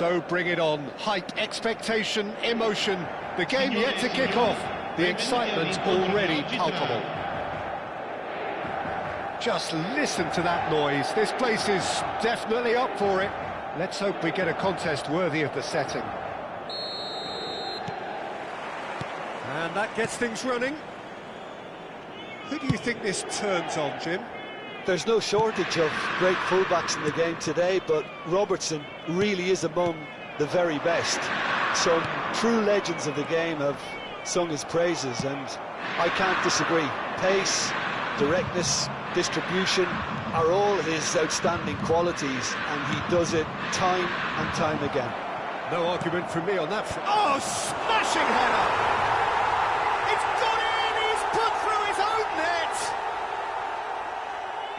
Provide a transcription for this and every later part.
So bring it on. Hype, expectation, emotion. The game yet to kick off. The excitement already palpable. Just listen to that noise. This place is definitely up for it. Let's hope we get a contest worthy of the setting. And that gets things running. Who do you think this turns on, Jim? There's no shortage of great fullbacks in the game today, but Robertson really is among the very best. Some true legends of the game have sung his praises, and I can't disagree. Pace, directness, distribution are all his outstanding qualities, and he does it time and time again. No argument from me on that front. Oh, smashing header!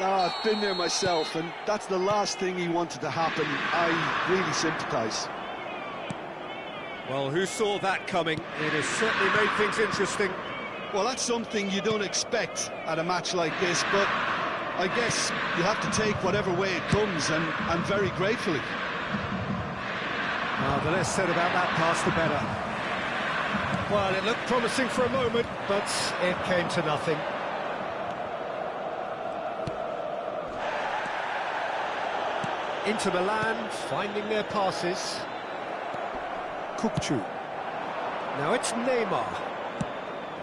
I've been there myself, and that's the last thing he wanted to happen. I really sympathise. Well, who saw that coming? It has certainly made things interesting. Well, that's something you don't expect at a match like this, but I guess you have to take whatever way it comes, and very gratefully. The less said about that pass, the better. Well, it looked promising for a moment, but it came to nothing. Inter Milan finding their passes. Kupchu. Now it's Neymar.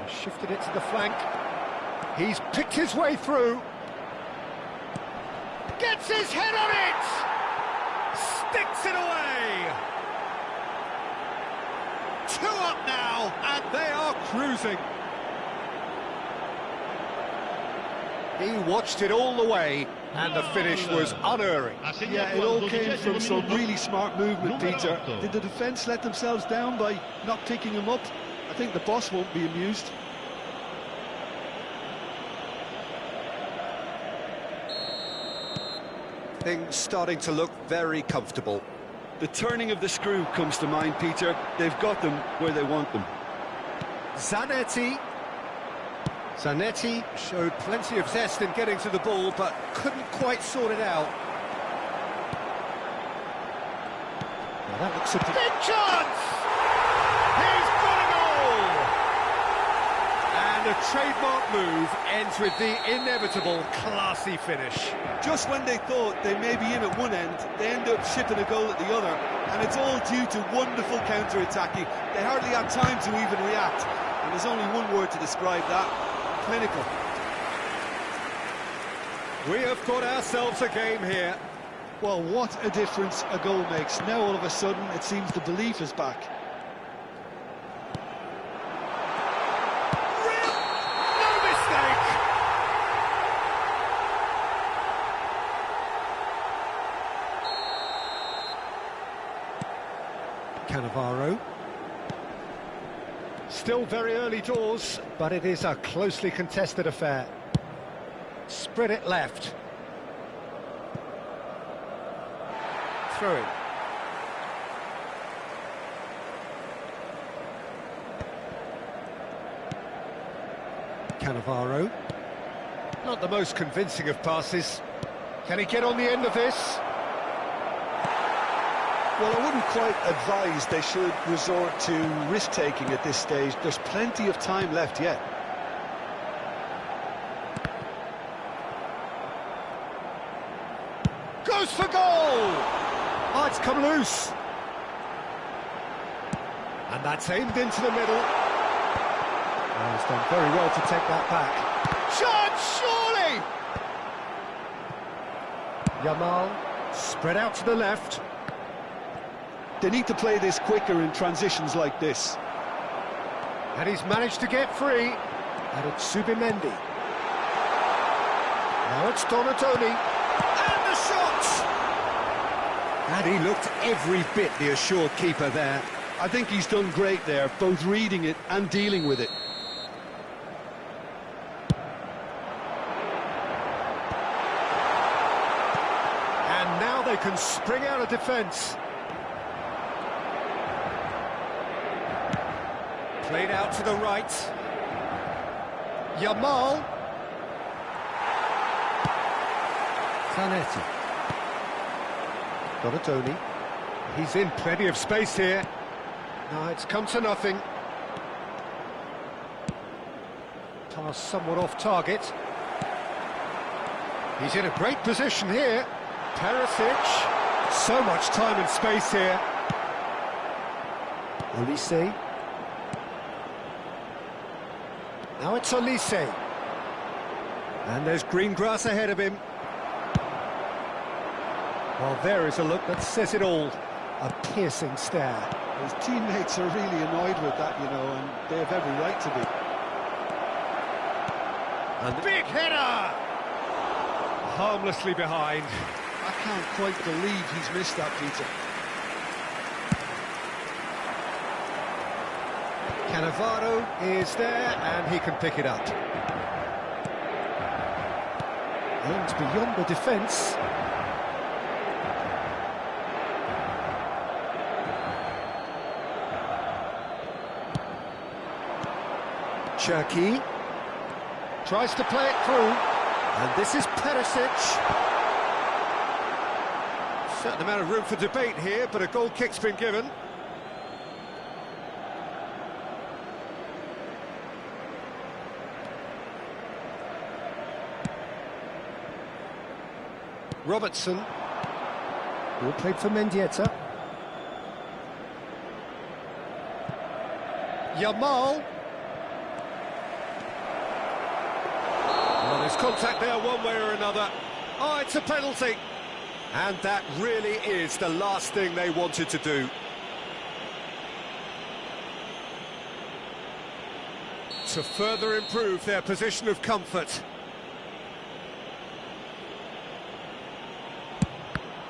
He shifted it to the flank. He's picked his way through. Gets his head on it! Sticks it away! 2 up now, and they are cruising. He watched it all the way, and the finish was unerring. Yeah, it all came from some really smart movement, Peter. Did the defence let themselves down by not picking him up? I think the boss won't be amused. Things starting to look very comfortable. The turning of the screw comes to mind, Peter. They've got them where they want them. Zanetti showed plenty of zest in getting to the ball, but couldn't quite sort it out. Now that looks a big chance! He's got a goal! And a trademark move ends with the inevitable classy finish. Just when they thought they may be in at one end, they end up shipping a goal at the other, and it's all due to wonderful counter-attacking. They hardly had time to even react, and there's only one word to describe that: clinical. We have got ourselves a game here. Well, what a difference a goal makes. Now all of a sudden it seems the belief is back. No mistake! Cannavaro. Still very early doors, but it is a closely contested affair. Spread it left. Through it. Cannavaro. Not the most convincing of passes. Can he get on the end of this? Well, I wouldn't quite advise they should resort to risk-taking at this stage. There's plenty of time left yet. Goes for goal! Oh, it's come loose. And that's aimed into the middle. Oh, he's done very well to take that back. Chance, surely! Yamal, spread out to the left. They need to play this quicker in transitions like this. And he's managed to get free. And it's Subimendi. Now it's Donatoni. And the shot! And he looked every bit the assured keeper there. I think he's done great there, both reading it and dealing with it. And now they can spring out of defence. Played out to the right. Yamal. Zanetti. Donatoni. He's in plenty of space here. No, it's come to nothing. Pass somewhat off target. He's in a great position here. Perisic. So much time and space here. Olise. Now it's Olise. And there's green grass ahead of him. Well, there is a look that says it all. A piercing stare. His teammates are really annoyed with that, you know, and they have every right to be. And the big header! Harmlessly behind. I can't quite believe he's missed that, Peter. Cannavaro is there, and he can pick it up. Aimed beyond the defence. Cherki tries to play it through, and this is Perisic. Certain amount of room for debate here, but a goal kick's been given. Robertson. Ball played for Mendieta. Yamal. Well, there's contact there one way or another. Oh, it's a penalty. And that really is the last thing they wanted to do. To further improve their position of comfort.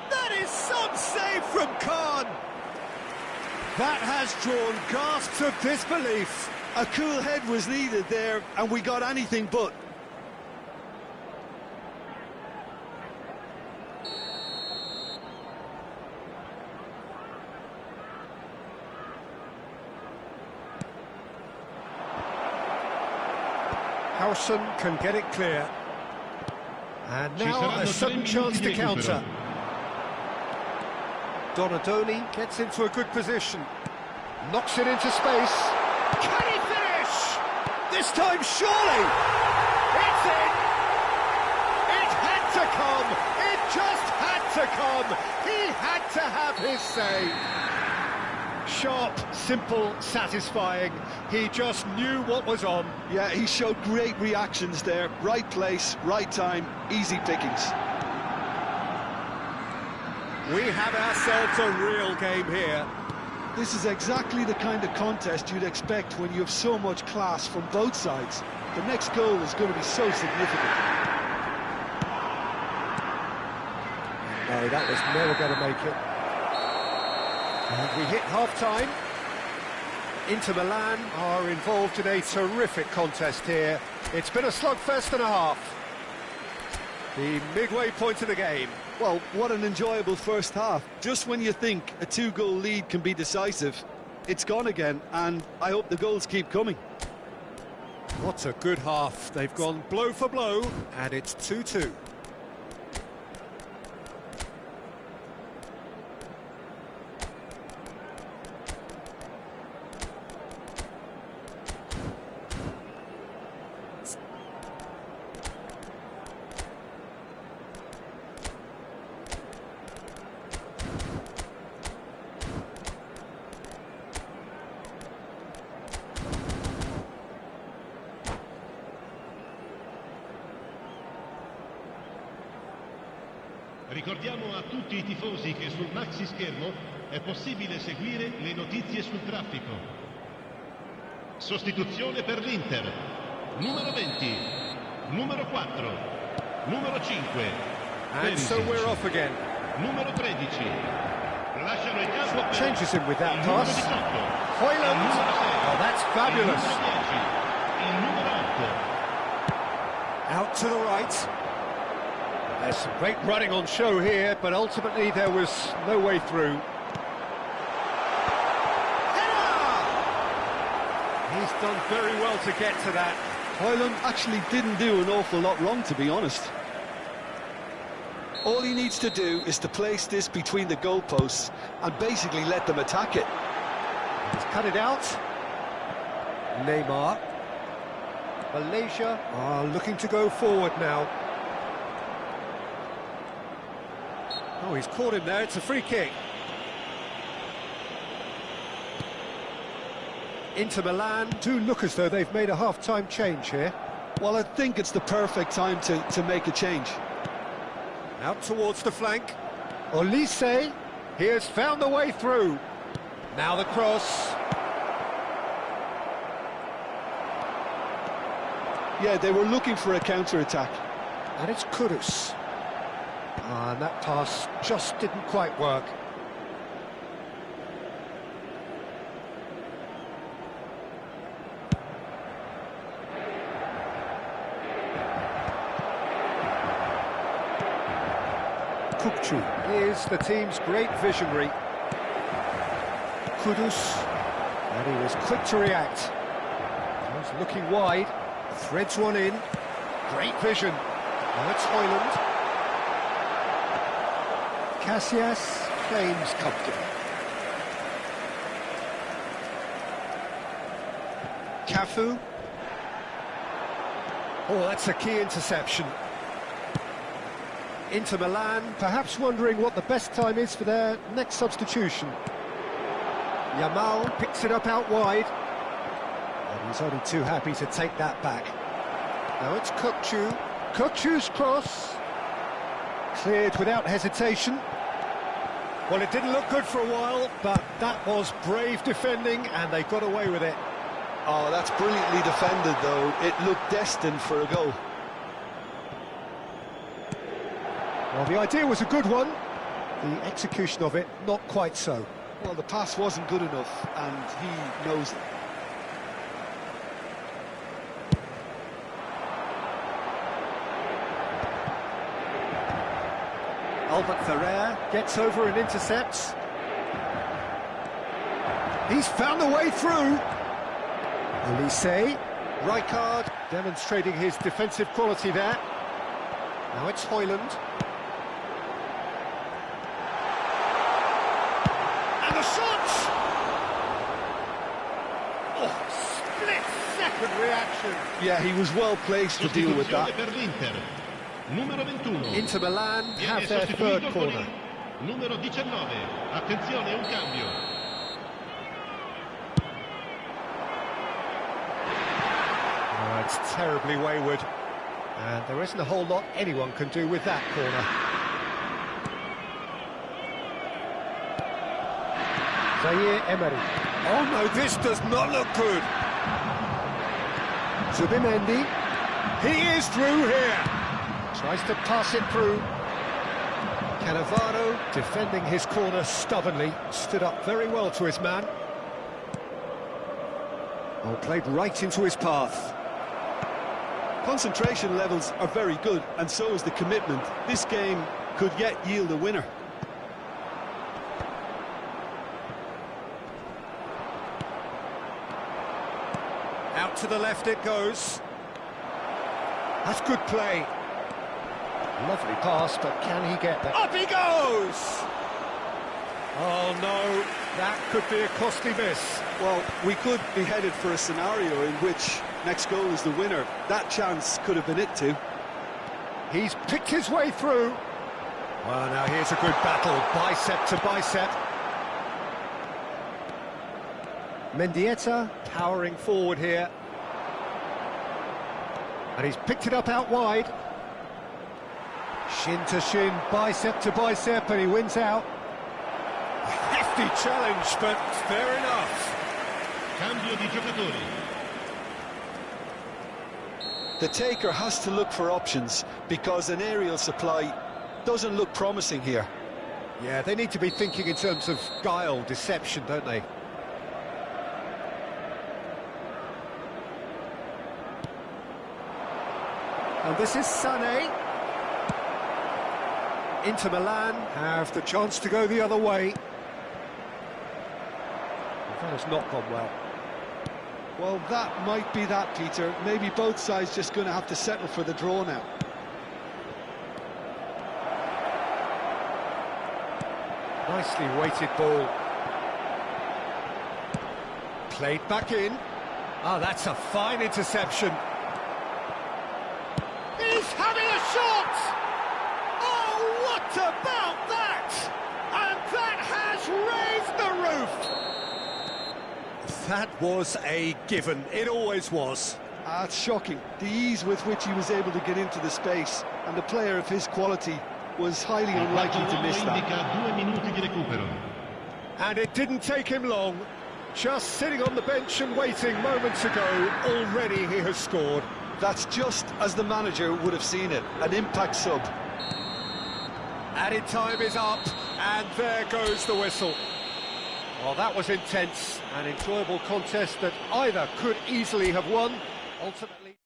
That is some save from Khan. That has drawn gasps of disbelief. A cool head was needed there, and we got anything but. Howson can get it clear. And now a sudden chance to counter. Donadoni gets into a good position. Knocks it into space. Can he finish? This time, surely! It's in! It had to come! It just had to come! He had to have his say! Sharp, simple, satisfying. He just knew what was on. Yeah, he showed great reactions there. Right place, right time, easy pickings. We have ourselves a real game here. This is exactly the kind of contest you'd expect when you have so much class from both sides. The next goal is going to be so significant. No, that was never going to make it. And we hit half-time. Inter Milan are involved in a terrific contest here. It's been a slugfest and a half. The midway point of the game. Well, what an enjoyable first half. Just when you think a two-goal lead can be decisive, it's gone again, and I hope the goals keep coming. What a good half. They've gone blow for blow, and it's 2-2. Ricordiamo a tutti i tifosi che sul maxi schermo è possibile seguire le notizie sul traffico. Sostituzione per l'Inter. Numero 20, numero 4, numero 5. And so we're off again. Numero 13. Lasciano il campo per changes him with that il pass. numero 18. Hoyland. Il numero 6. Oh, that's fabulous. Il numero 10. Il numero 8. Out to the right. There's some great running on show here, but ultimately there was no way through. Header! He's done very well to get to that. Hoyland actually didn't do an awful lot wrong, to be honest. All he needs to do is to place this between the goalposts and basically let them attack it. He's cut it out. Neymar. Malaysia are looking to go forward now. Oh, he's caught him there. It's a free kick. Inter Milan do look as though they've made a half-time change here. Well, I think it's the perfect time to make a change. Out towards the flank. Olise, he has found the way through. Now the cross. Yeah, they were looking for a counter-attack. And it's Kudus. And that pass just didn't quite work. Kukçu is the team's great visionary. Kudus, and he was quick to react. He's looking wide, threads one in. Great vision. Now it's Højlund. Casillas claims comfortably. Cafu. Oh, that's a key interception. Inter Milan, perhaps wondering what the best time is for their next substitution. Yamal picks it up out wide. And he's only too happy to take that back. Now it's Kukçu. Kukçu's cross. Cleared without hesitation. Well, it didn't look good for a while, but that was brave defending, and they got away with it. Oh, that's brilliantly defended, though. It looked destined for a goal. Well, the idea was a good one. The execution of it, not quite so. Well, the pass wasn't good enough, and he knows it. Albert Ferrer gets over and intercepts. He's found the way through. Olise. Rijkaard demonstrating his defensive quality there. Now it's Højlund. And the shot! Oh, split-second reaction. Yeah, he was well placed to deal with that. Numero 21. Inter Milan have their third corner. Numero 19. Attenzione, un cambio. Oh, it's terribly wayward. And there isn't a whole lot anyone can do with that corner. Zaire Emery. Oh no, this does not look good. Zubimendi. He is through here. Tries to pass it through. Cannavaro defending his corner stubbornly. Stood up very well to his man. Oh, played right into his path. Concentration levels are very good, and so is the commitment. This game could yet yield a winner. Out to the left it goes. That's good play. Lovely pass, but can he get there? Up he goes! Oh no, that could be a costly miss. Well, we could be headed for a scenario in which next goal is the winner. That chance could have been it too. He's picked his way through. Well, now here's a good battle, bicep to bicep. Mendieta powering forward here. And he's picked it up out wide. Shin to shin, bicep to bicep, and he wins out. A hefty challenge, but fair enough. Cambio di giocatori. The taker has to look for options because an aerial supply doesn't look promising here. Yeah, they need to be thinking in terms of guile, deception, don't they? And this is Sané. Inter Milan have the chance to go the other way. That has not gone well. Well, that might be that, Peter. Maybe both sides just going to have to settle for the draw now. Nicely weighted ball. Played back in. Oh, that's a fine interception. He's having a shot! Oh, what about that? And that has raised the roof! That was a given. It always was. It's shocking. The ease with which he was able to get into the space, and a player of his quality was highly unlikely to miss that. And it didn't take him long. Just sitting on the bench and waiting moments ago, already he has scored. That's just as the manager would have seen it, an impact sub. Added time is up, and there goes the whistle. Well, that was intense, an enjoyable contest that either could easily have won, ultimately.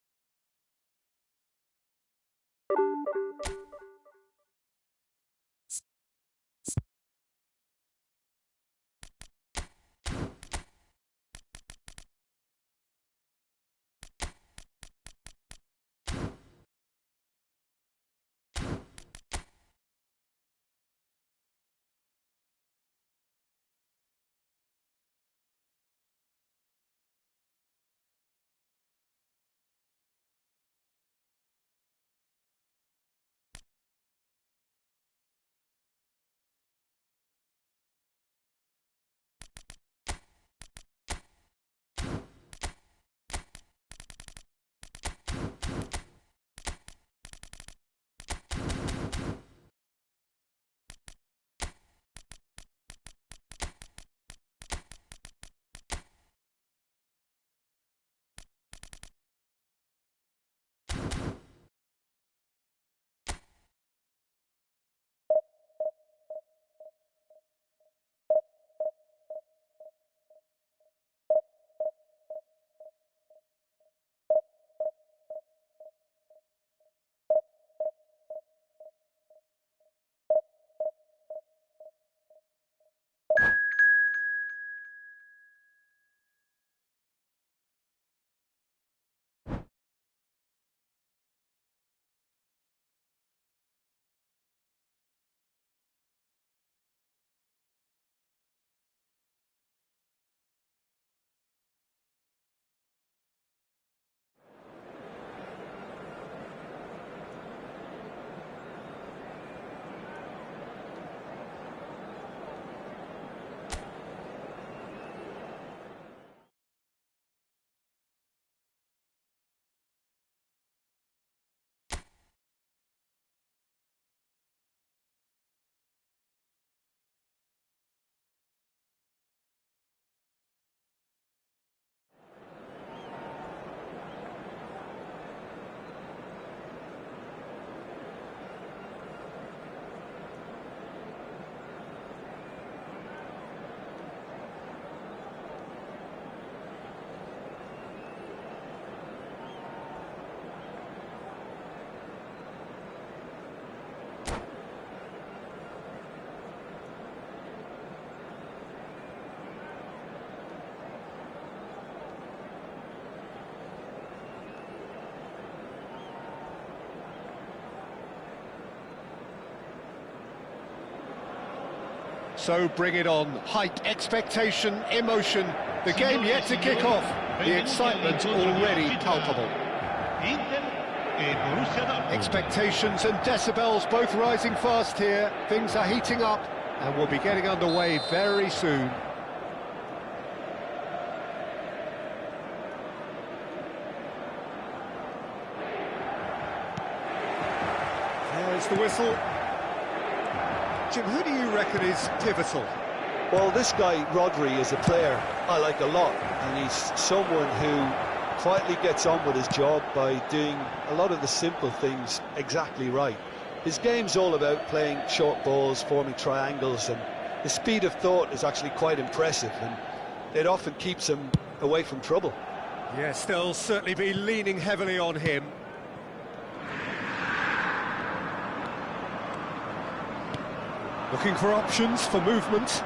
So bring it on. Hype, expectation, emotion. The game yet to kick off. The excitement already palpable. Expectations and decibels both rising fast here. Things are heating up and we'll be getting underway very soon. There's the whistle. Jim, who do you reckon is pivotal? Well, this guy, Rodri, is a player I like a lot, and he's someone who quietly gets on with his job by doing a lot of the simple things exactly right. His game's all about playing short balls, forming triangles, and his speed of thought is actually quite impressive, and it often keeps him away from trouble. Yes, they'll certainly be leaning heavily on him. Looking for options for movement.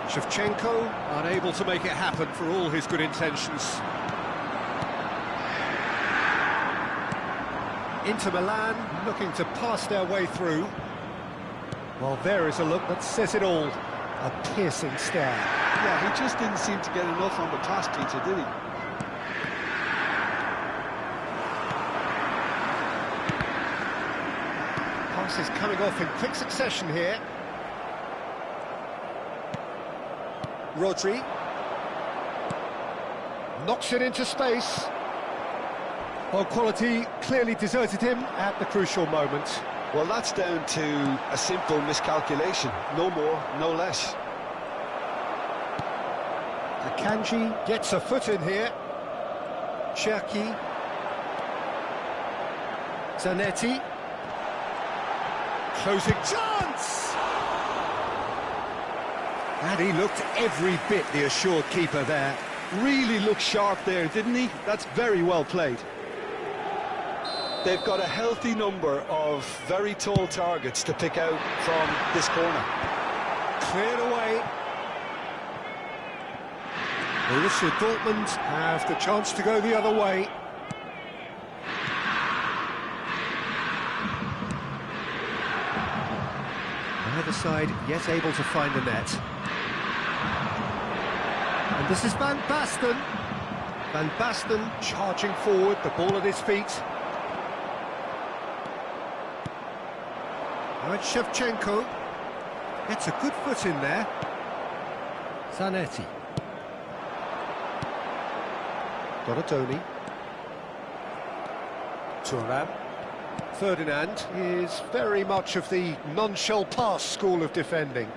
Shevchenko unable to make it happen for all his good intentions. Inter Milan looking to pass their way through. Well, there is a look that says it all. A piercing stare. Yeah, he just didn't seem to get enough on the pass, Peter, did he? Pass is coming off in quick succession here. Rodri. Knocks it into space. Well, quality clearly deserted him at the crucial moment. Well, that's down to a simple miscalculation. No more, no less. Akanji gets a foot in here. Cherki. Zanetti. Closing chance! And he looked every bit the assured keeper there. Really looked sharp there, didn't he? That's very well played. They've got a healthy number of very tall targets to pick out from this corner. Cleared away. Borussia Dortmund have the chance to go the other way. Neither side yet able to find the net. And this is Van Basten. Van Basten charging forward, the ball at his feet. Now it's Shevchenko. Gets a good foot in there. Zanetti. Donatoni. Thuram. Ferdinand is very much of the non-shall-pass school of defending.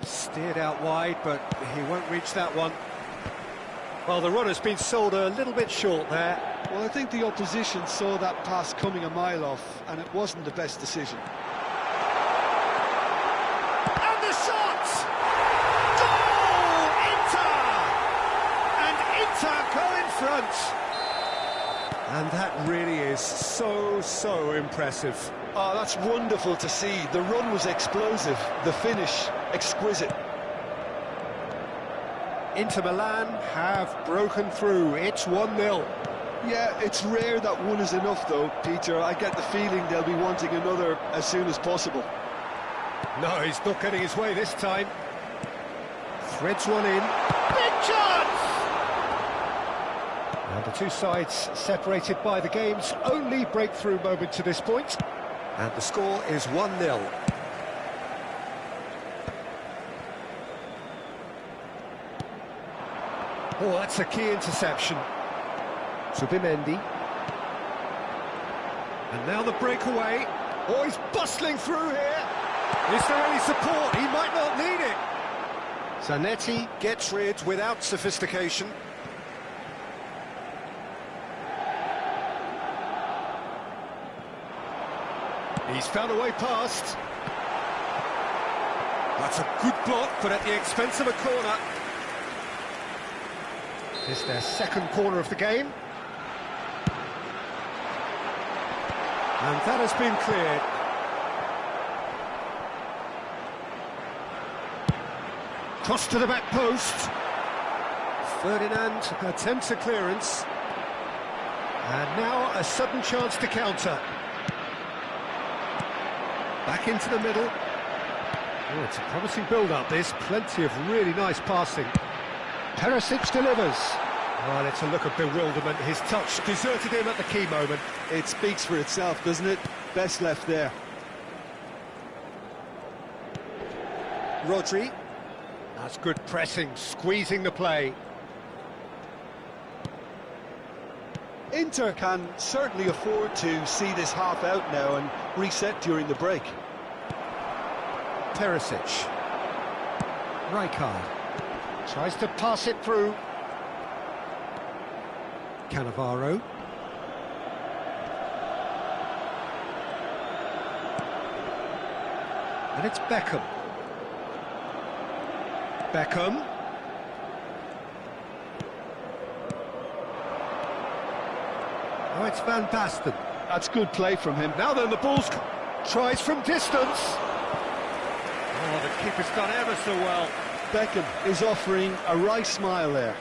Steered out wide, but he won't reach that one. Well, the runner's been sold a little bit short there. Well, I think the opposition saw that pass coming a mile off, and it wasn't the best decision. And the shot! Goal! Inter! And Inter go in front. And that really is so impressive. Oh, that's wonderful to see. The run was explosive, the finish exquisite. Inter Milan have broken through. It's 1-0. Yeah, it's rare that one is enough, though, Peter. I get the feeling they'll be wanting another as soon as possible. No, he's not getting his way this time. Threads one in. Big chance! Now the two sides separated by the game's only breakthrough moment to this point. And the score is 1-0. Oh, that's a key interception. Subimendi. And now the breakaway. Oh, he's bustling through here. Is there any support? He might not need it. Zanetti gets rid without sophistication. He's found a way past. That's a good block, but at the expense of a corner. It's their second corner of the game. And that has been cleared. Cross to the back post. Ferdinand attempts a clearance. And now a sudden chance to counter. Back into the middle. Oh, it's a promising build-up, this. Plenty of really nice passing. Perisic delivers. Well, it's a look of bewilderment. His touch deserted him at the key moment. It speaks for itself, doesn't it? Best left there. Rodri. That's good pressing, squeezing the play. Inter can certainly afford to see this half out now and reset during the break. Perisic. Rijkaard. Tries to pass it through. Cannavaro. And it's Beckham. Beckham. Oh, it's Van Basten. That's good play from him. Now then, the ball's... Tries from distance. Oh, the keeper's done ever so well. Beckham is offering a wry smile there.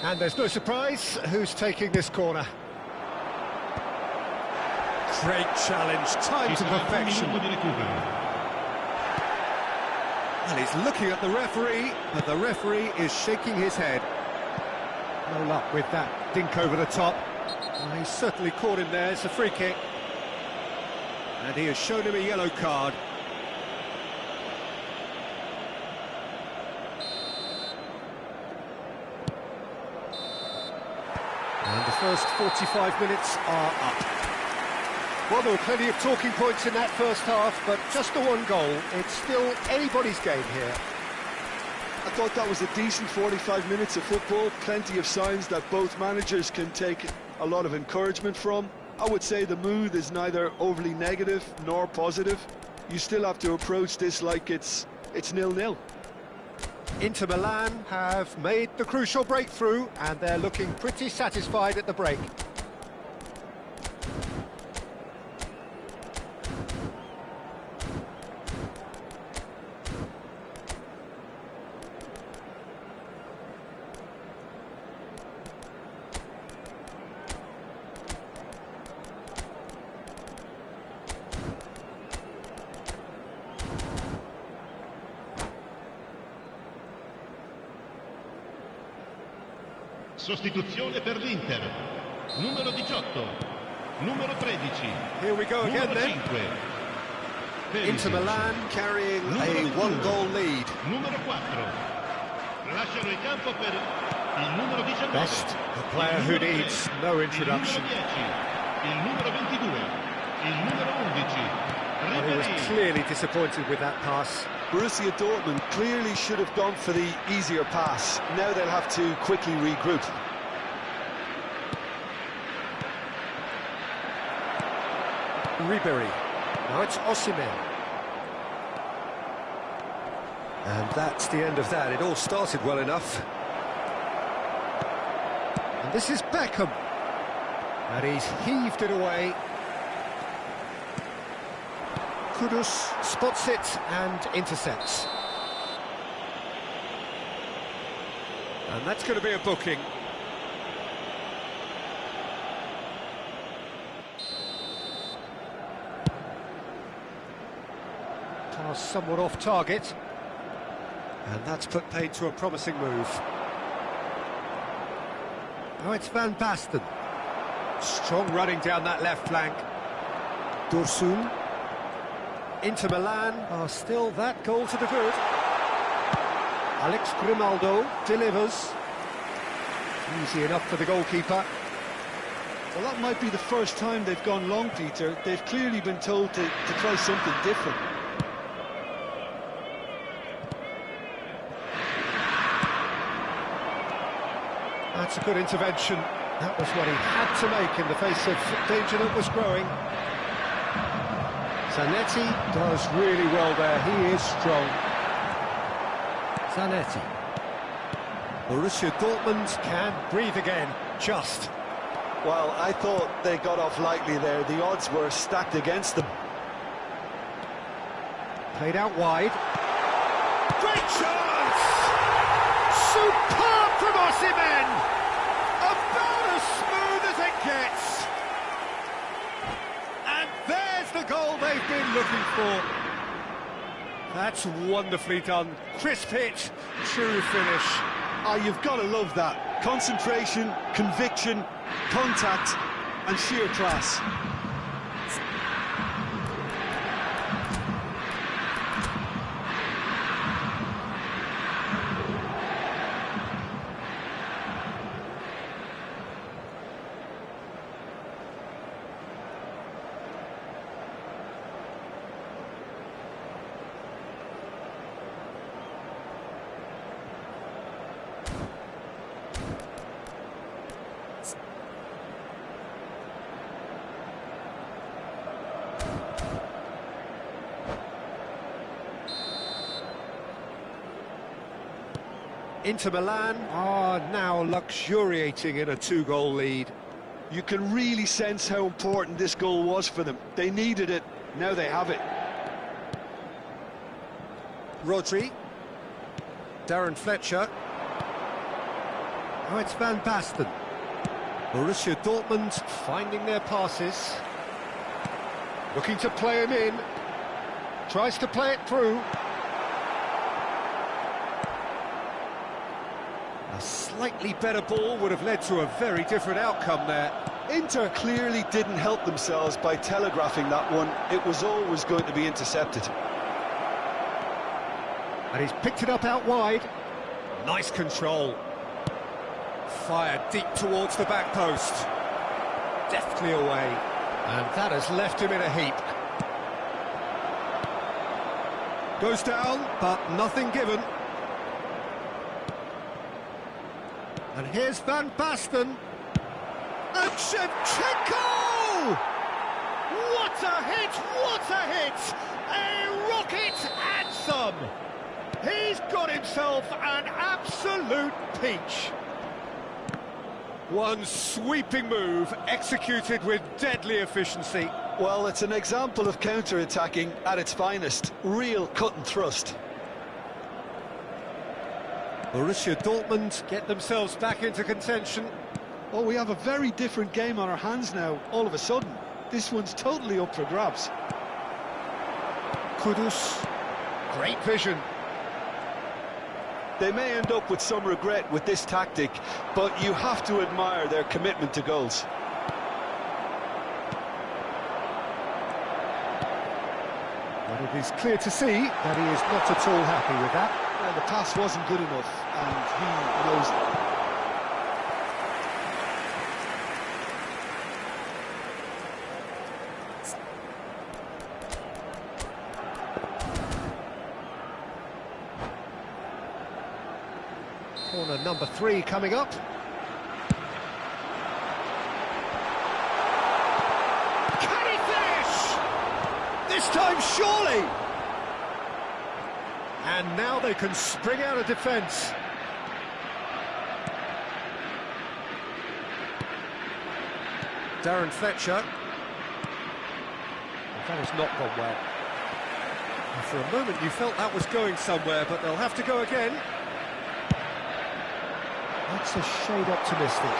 And there's no surprise who's taking this corner. Great challenge, timed to perfection. And he's looking at the referee, but the referee is shaking his head. No luck with that dink over the top. Well, he's certainly caught him there. It's a free kick. And he has shown him a yellow card. And the first 45 minutes are up. Well, there were plenty of talking points in that first half, but just the one goal. It's still anybody's game here. I thought that was a decent 45 minutes of football. Plenty of signs that both managers can take a lot of encouragement from. I would say the mood is neither overly negative nor positive. You still have to approach this like it's 0-0. Inter Milan have made the crucial breakthrough, and they're looking pretty satisfied at the break. Sostituzione per l'Inter. Numero 18, numero 13. Here we go again then. 5. Inter Milan carrying a one-goal lead. Numero 4. Lasciano il campo per il numero 19. Best, a player who needs no introduction. Il numero 22. Il numero 11. Well, he was clearly disappointed with that pass. Borussia Dortmund clearly should have gone for the easier pass. Now they'll have to quickly regroup. Ribery. Now it's Osimhen. And that's the end of that. It all started well enough. And this is Beckham. And he's heaved it away. Kudus spots it and intercepts. And that's going to be a booking. Pass somewhat off target. And that's put paid to a promising move. Now it's Van Basten. Strong running down that left flank. Dursun. Inter Milan are still that goal to the good. Alex Grimaldo delivers. Easy enough for the goalkeeper. Well, that might be the first time they've gone long, Peter. They've clearly been told to try something different. That's a good intervention. That was what he had to make in the face of danger that was growing. Zanetti does really well there. He is strong. Zanetti. Borussia Dortmund can breathe again, just. Well, I thought they got off lightly there. The odds were stacked against them. Played out wide. Great chance! Superb from Osimhen! About as smooth as it gets. And there's the goal they've been looking for. That's wonderfully done. Crisp hit, true finish. Ah, you've got to love that. Concentration, conviction, contact and sheer class. Inter Milan are now luxuriating in a two-goal lead. You can really sense how important this goal was for them. They needed it, now they have it. Rodri. Darren Fletcher. Now it's Van Basten. Borussia Dortmund finding their passes. Looking to play him in. Tries to play it through. A slightly better ball would have led to a very different outcome there. Inter clearly didn't help themselves by telegraphing that one. It was always going to be intercepted. And he's picked it up out wide. Nice control. Fired deep towards the back post. Deftly away. And that has left him in a heap. Goes down, but nothing given. And here's Van Basten. And Shevchenko! What a hit! What a hit! A rocket anthem! He's got himself an absolute peach. One sweeping move executed with deadly efficiency. Well, it's an example of counter-attacking at its finest. Real cut and thrust. Borussia Dortmund get themselves back into contention. Oh, we have a very different game on our hands now, all of a sudden. This one's totally up for grabs. Kudus, great vision. They may end up with some regret with this tactic, but you have to admire their commitment to goals. But it is clear to see that he is not at all happy with that. Well, the pass wasn't good enough, and he knows it. Corner number 3 coming up. Can he finish? This time, surely! And now they can spring out of defence. Darren Fletcher. That has not gone well. And for a moment you felt that was going somewhere, but they'll have to go again. That's a shade optimistic.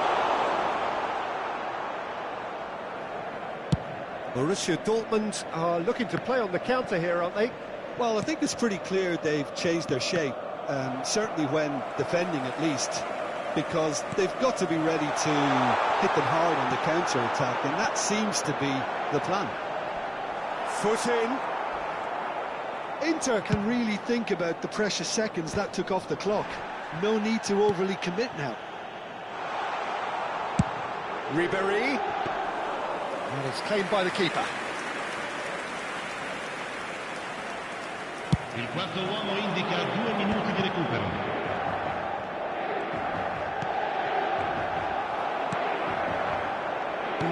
Borussia Dortmund are looking to play on the counter here, aren't they? Well, I think it's pretty clear they've changed their shape, certainly when defending at least, because they've got to be ready to hit them hard on the counter-attack, and that seems to be the plan. Foot in. Inter can really think about the precious seconds that took off the clock. No need to overly commit now. Ribéry. And it's claimed by the keeper. Il quarto uomo indica 2 minuti di recupero.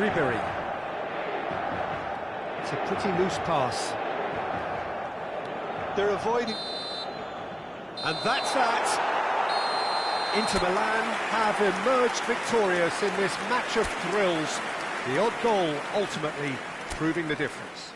Ribéry. It's a pretty loose pass. They're avoiding... And that's that. Inter Milan have emerged victorious in this match of thrills. The odd goal ultimately proving the difference.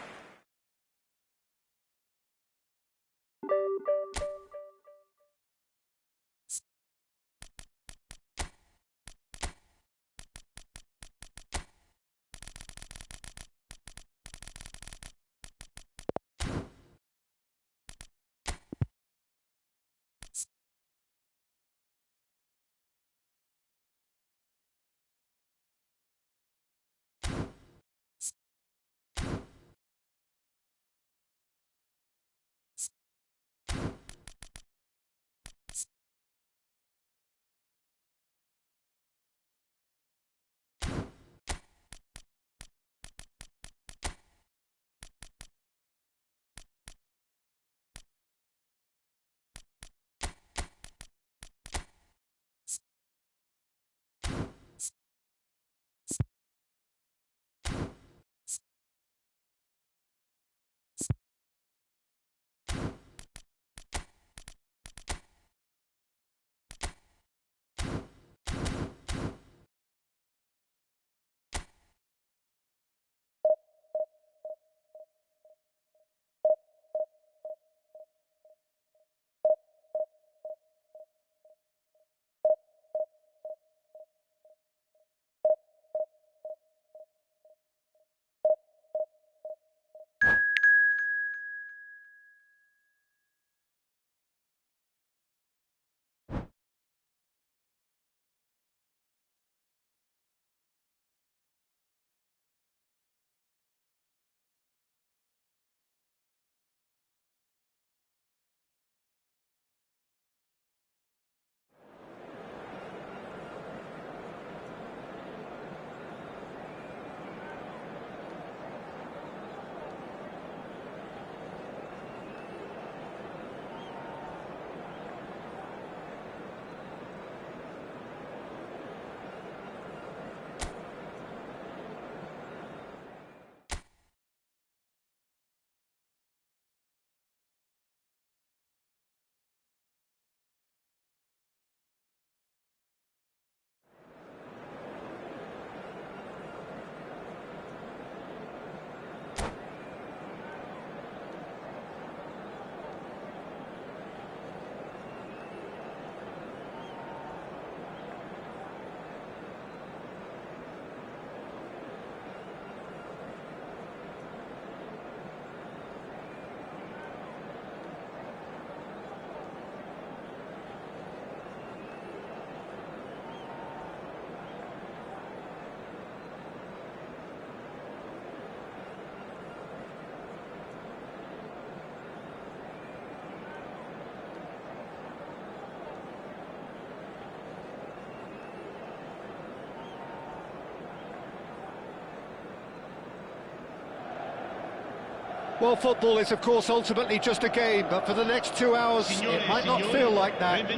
Well, football is, of course, ultimately just a game, but for the next 2 hours, it might not feel like that.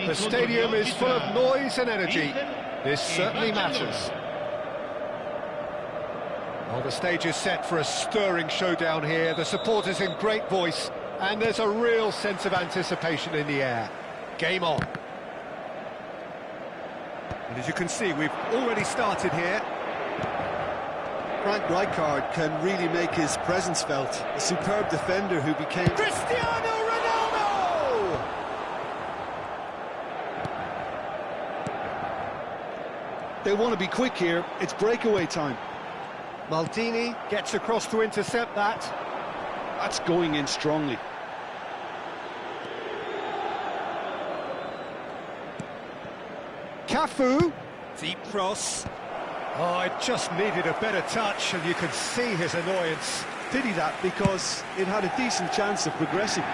The stadium is full of noise and energy. This certainly matters. Well, the stage is set for a stirring showdown here. The supporters in great voice, and there's a real sense of anticipation in the air. Game on. And as you can see, we've already started here. Frank Rijkaard can really make his presence felt. A superb defender who became... Cristiano Ronaldo! They want to be quick here. It's breakaway time. Maldini gets across to intercept that. That's going in strongly. Cafu, deep cross. Oh, it just needed a better touch, and you could see his annoyance. Pity that, because it had a decent chance of progressing.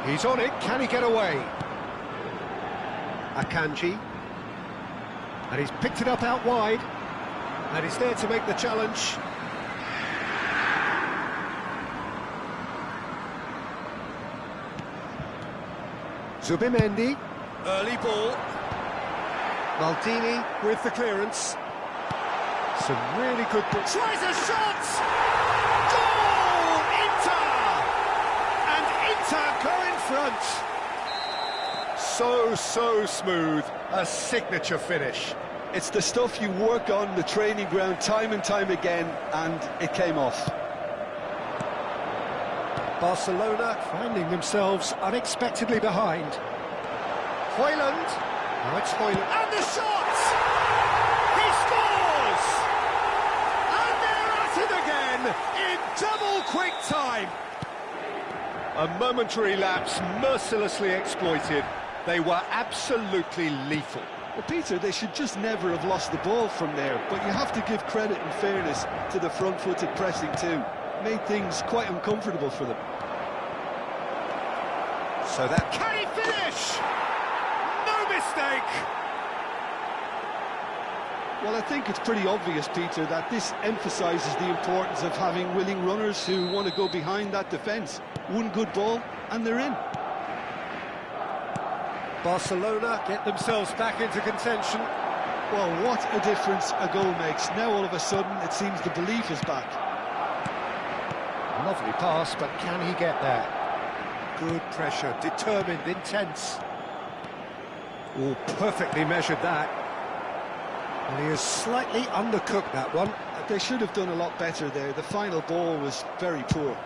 He's on it, can he get away? Akanji. And he's picked it up out wide. And he's there to make the challenge. Zubimendi. Early ball. Maldini with the clearance. Some really good... Tries a shot! Goal! Inter! And Inter go in front. So smooth. A signature finish. It's the stuff you work on the training ground time and time again, and it came off. Barcelona finding themselves unexpectedly behind. Højlund. Now it's Højlund. And the shot! He scores! And they're at it again in double quick time. A momentary lapse mercilessly exploited. They were absolutely lethal. Well, Peter, they should just never have lost the ball from there, but you have to give credit and fairness to the front-footed pressing too. Made things quite uncomfortable for them. So that... Can he finish? No mistake! Well, I think it's pretty obvious, Peter, that this emphasises the importance of having willing runners who want to go behind that defence. One good ball, and they're in. Barcelona get themselves back into contention. Well, what a difference a goal makes. Now, all of a sudden, it seems the belief is back. Lovely pass, but can he get there? Good pressure, determined, intense. Oh, perfectly measured that. And he has slightly undercooked that one. They should have done a lot better there. The final ball was very poor.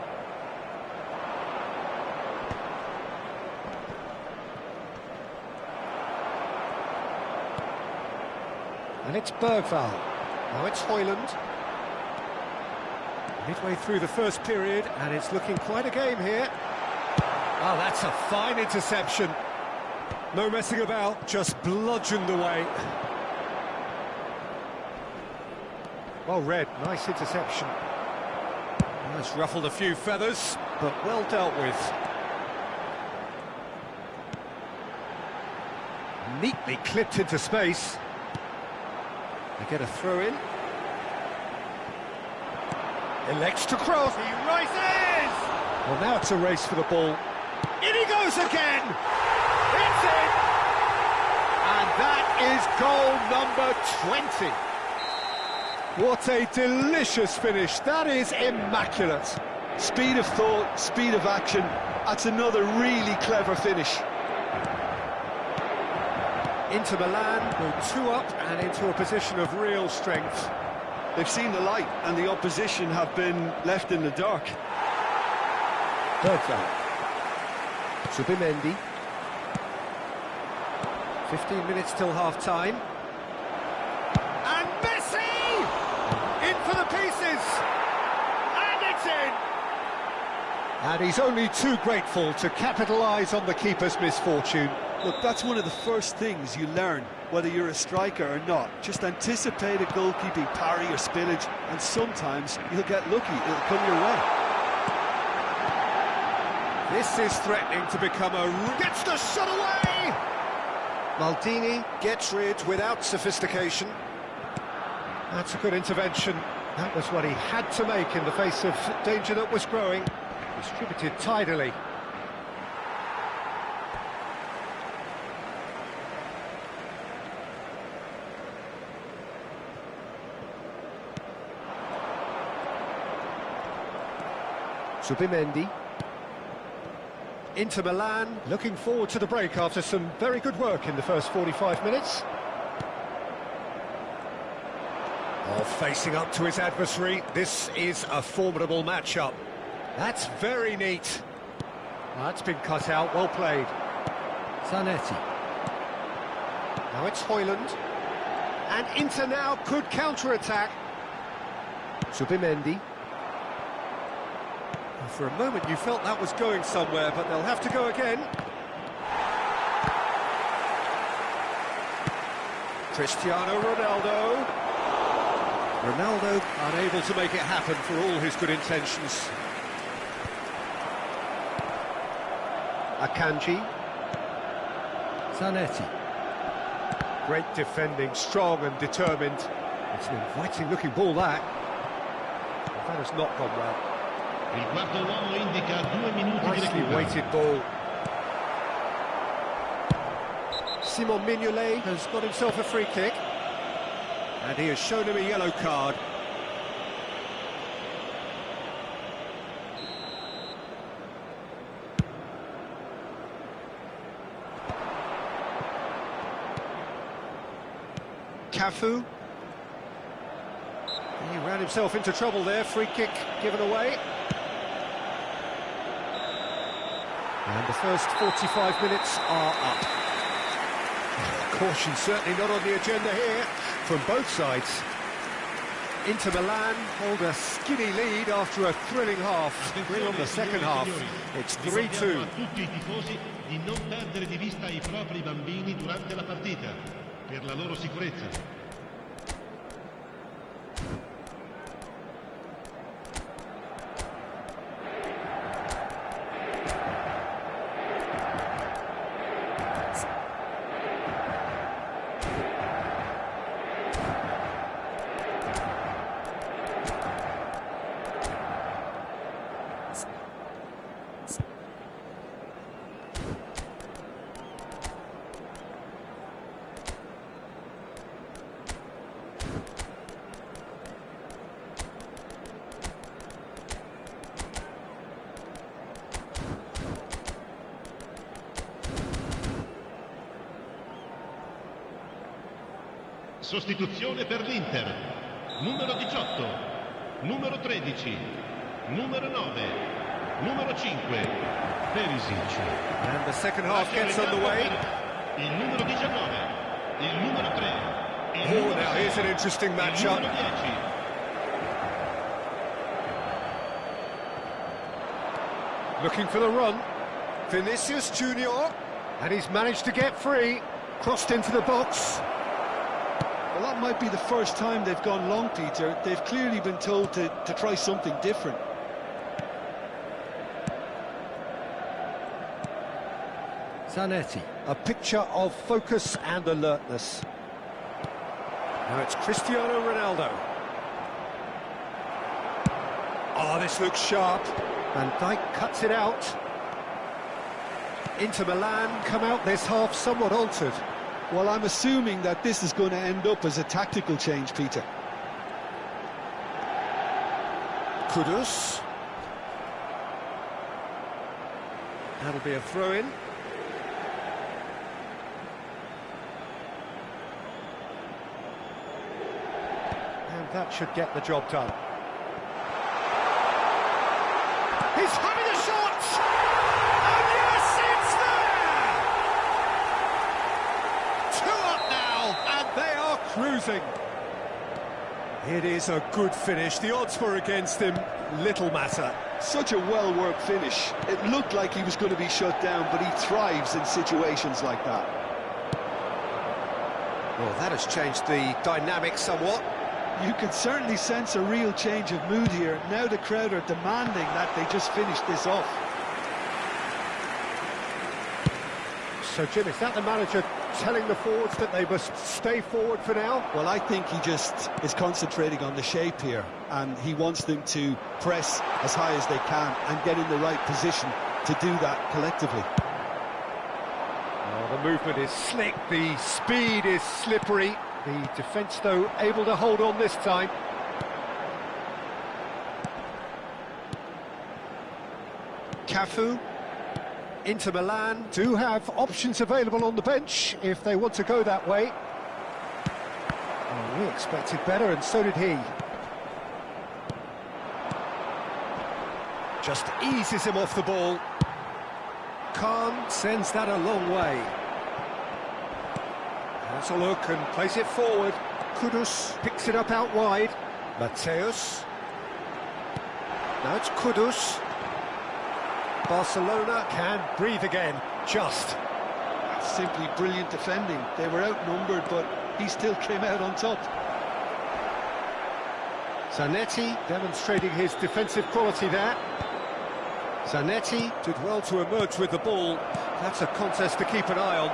And it's Bergvall. Now it's Højlund. Midway through the first period, and it's looking quite a game here. Oh, that's a fine interception. No messing about, just bludgeoned away. Well read, nice interception. Well, it's ruffled a few feathers, but well dealt with. Neatly clipped into space. They get a throw in. Elects to cross, he rises! Well, now it's a race for the ball. In he goes again! It's in! And that is goal number 20. What a delicious finish, that is immaculate. Speed of thought, speed of action, that's another really clever finish. Inter Milan go 2 up and into a position of real strength. They've seen the light and the opposition have been left in the dark. Bergvall. Zubimendi. 15 minutes till half-time. And Messi! In for the pieces! And it's in! And he's only too grateful to capitalise on the keeper's misfortune. Look, that's one of the first things you learn, whether you're a striker or not. Just anticipate a goalkeeping parry or spillage, and sometimes you'll get lucky, it'll come your way. This is threatening to become a... Gets the shot away! Maldini gets rid without sophistication. That's a good intervention. That was what he had to make in the face of danger that was growing. Distributed tidily. Zubimendi. Inter Milan looking forward to the break after some very good work in the first 45 minutes. Oh, facing up to his adversary, this is a formidable matchup. That's very neat. That's been cut out, well played. Zanetti. Now it's Højlund. And Inter now could counter-attack. Zubimendi. For a moment you felt that was going somewhere, but they'll have to go again. Cristiano Ronaldo. Ronaldo unable to make it happen for all his good intentions. Akanji. Zanetti. Great defending, strong and determined. It's an inviting looking ball that. That has not gone well. Il quarto uomo indica 2 minuti di Nicely recupero. weighted ball. Simon Mignolet has got himself a free kick. And he has shown him a yellow card. Cafu. He ran himself into trouble there, free kick given away. And the first 45 minutes are up. Caution certainly not on the agenda here from both sides. Inter Milan hold a skinny lead after a thrilling half. We're on the second half. It's 3-2. A tutti I tifosi di non perdere di vista i propri bambini durante la partita, per la loro sicurezza. Sostituzione per l'Inter. Numero 18, numero 13, numero 9, numero 5, Perisic. And the second half gets underway. Il numero 19, il numero 3, il Oh, numero now 6, here's an interesting il matchup. numero 10. Looking for the run. Vinicius Junior. And he's managed to get free. Crossed into the box. Well, that might be the first time they've gone long, Peter. They've clearly been told to try something different. Zanetti. A picture of focus and alertness. Now it's Cristiano Ronaldo. Oh, this looks sharp. Van Dijk cuts it out. Inter Milan come out this half somewhat altered. Well, I'm assuming that this is going to end up as a tactical change, Peter. Kudus. That'll be a throw-in. And that should get the job done. He's having a shot! And yes, it's there! 2 up now, and they are cruising. It is a good finish. The odds were against him. Little matter. Such a well-worked finish. It looked like he was going to be shut down, but he thrives in situations like that. Well, that has changed the dynamic somewhat. You can certainly sense a real change of mood here. Now the crowd are demanding that they just finish this off. So, Jim, is that the manager telling the forwards that they must stay forward for now? Well, I think he just is concentrating on the shape here, and he wants them to press as high as they can and get in the right position to do that collectively. Oh, the movement is slick, the speed is slippery. The defence, though, able to hold on this time. Cafu. Inter Milan do have options available on the bench if they want to go that way. Oh, we expected better, and so did he. Just eases him off the ball. Khan sends that a long way. Has a look and plays it forward. Kudus picks it up out wide. Mateus. Now it's Kudus. Barcelona can breathe again, just. Simply brilliant defending. They were outnumbered, but he still came out on top. Zanetti demonstrating his defensive quality there. Zanetti did well to emerge with the ball. That's a contest to keep an eye on.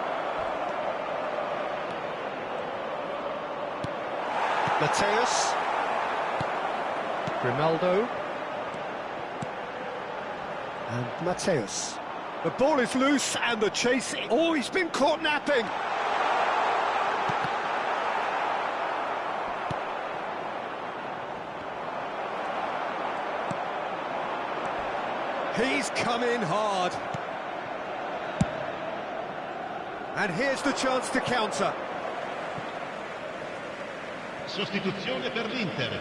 Mateus. Grimaldo. And Mateus. The ball is loose and the chase... Oh, he's been caught napping! He's come in hard. And here's the chance to counter. Sostituzione per l'Inter.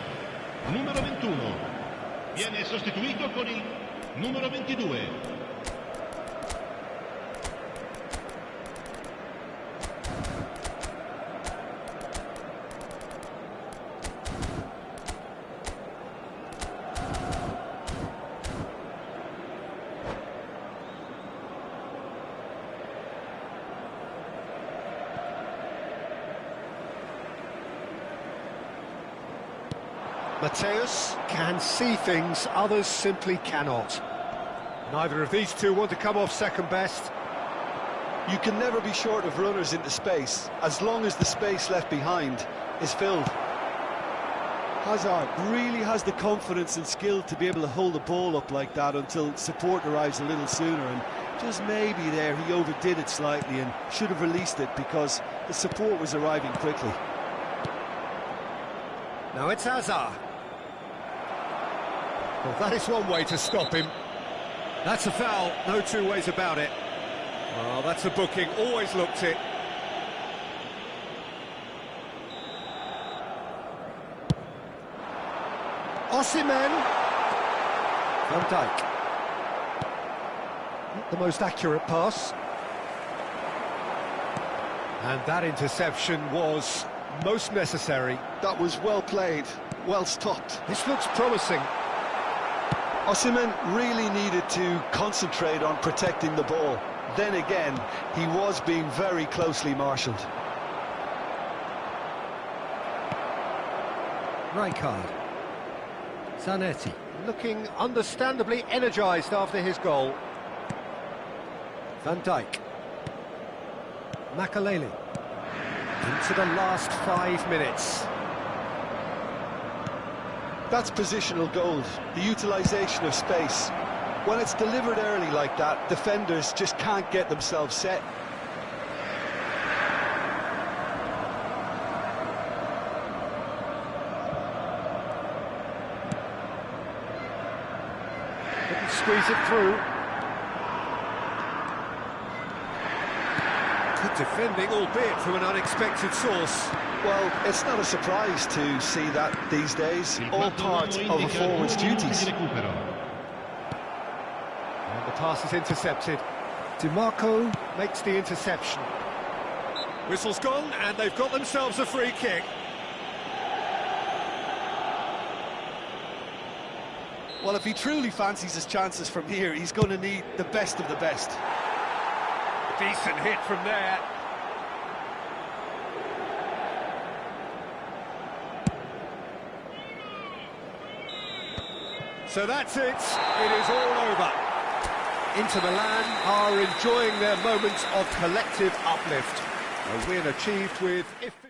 Numero 21. Viene sostituito con il numero 22. Mateus can see things others simply cannot. Neither of these two want to come off second best. You can never be short of runners into space, as long as the space left behind is filled. Hazard really has the confidence and skill to be able to hold the ball up like that until support arrives a little sooner, and just maybe there he overdid it slightly and should have released it because the support was arriving quickly. Now it's Hazard. Well, that is one way to stop him. That's a foul, no two ways about it. Well, that's a booking, always looked it. Osimhen. Van Dijk. Not the most accurate pass. And that interception was most necessary. That was well played, well stopped. This looks promising. Osimhen really needed to concentrate on protecting the ball. Then again, he was being very closely marshalled. Rijkaard. Zanetti, looking understandably energised after his goal. Van Dijk. Makaleli. Into the last 5 minutes. That's positional gold, the utilisation of space. When it's delivered early like that, defenders just can't get themselves set. Couldn't squeeze it through. Good defending, albeit from an unexpected source. Well, it's not a surprise to see that these days, all part of a forward's duties. And the pass is intercepted. DiMarco makes the interception. Whistle's gone, and they've got themselves a free kick. Well, if he truly fancies his chances from here, he's going to need the best of the best. Decent hit from there. So that's it. It is all over. Inter Milan are enjoying their moment of collective uplift. A win achieved with efficiency.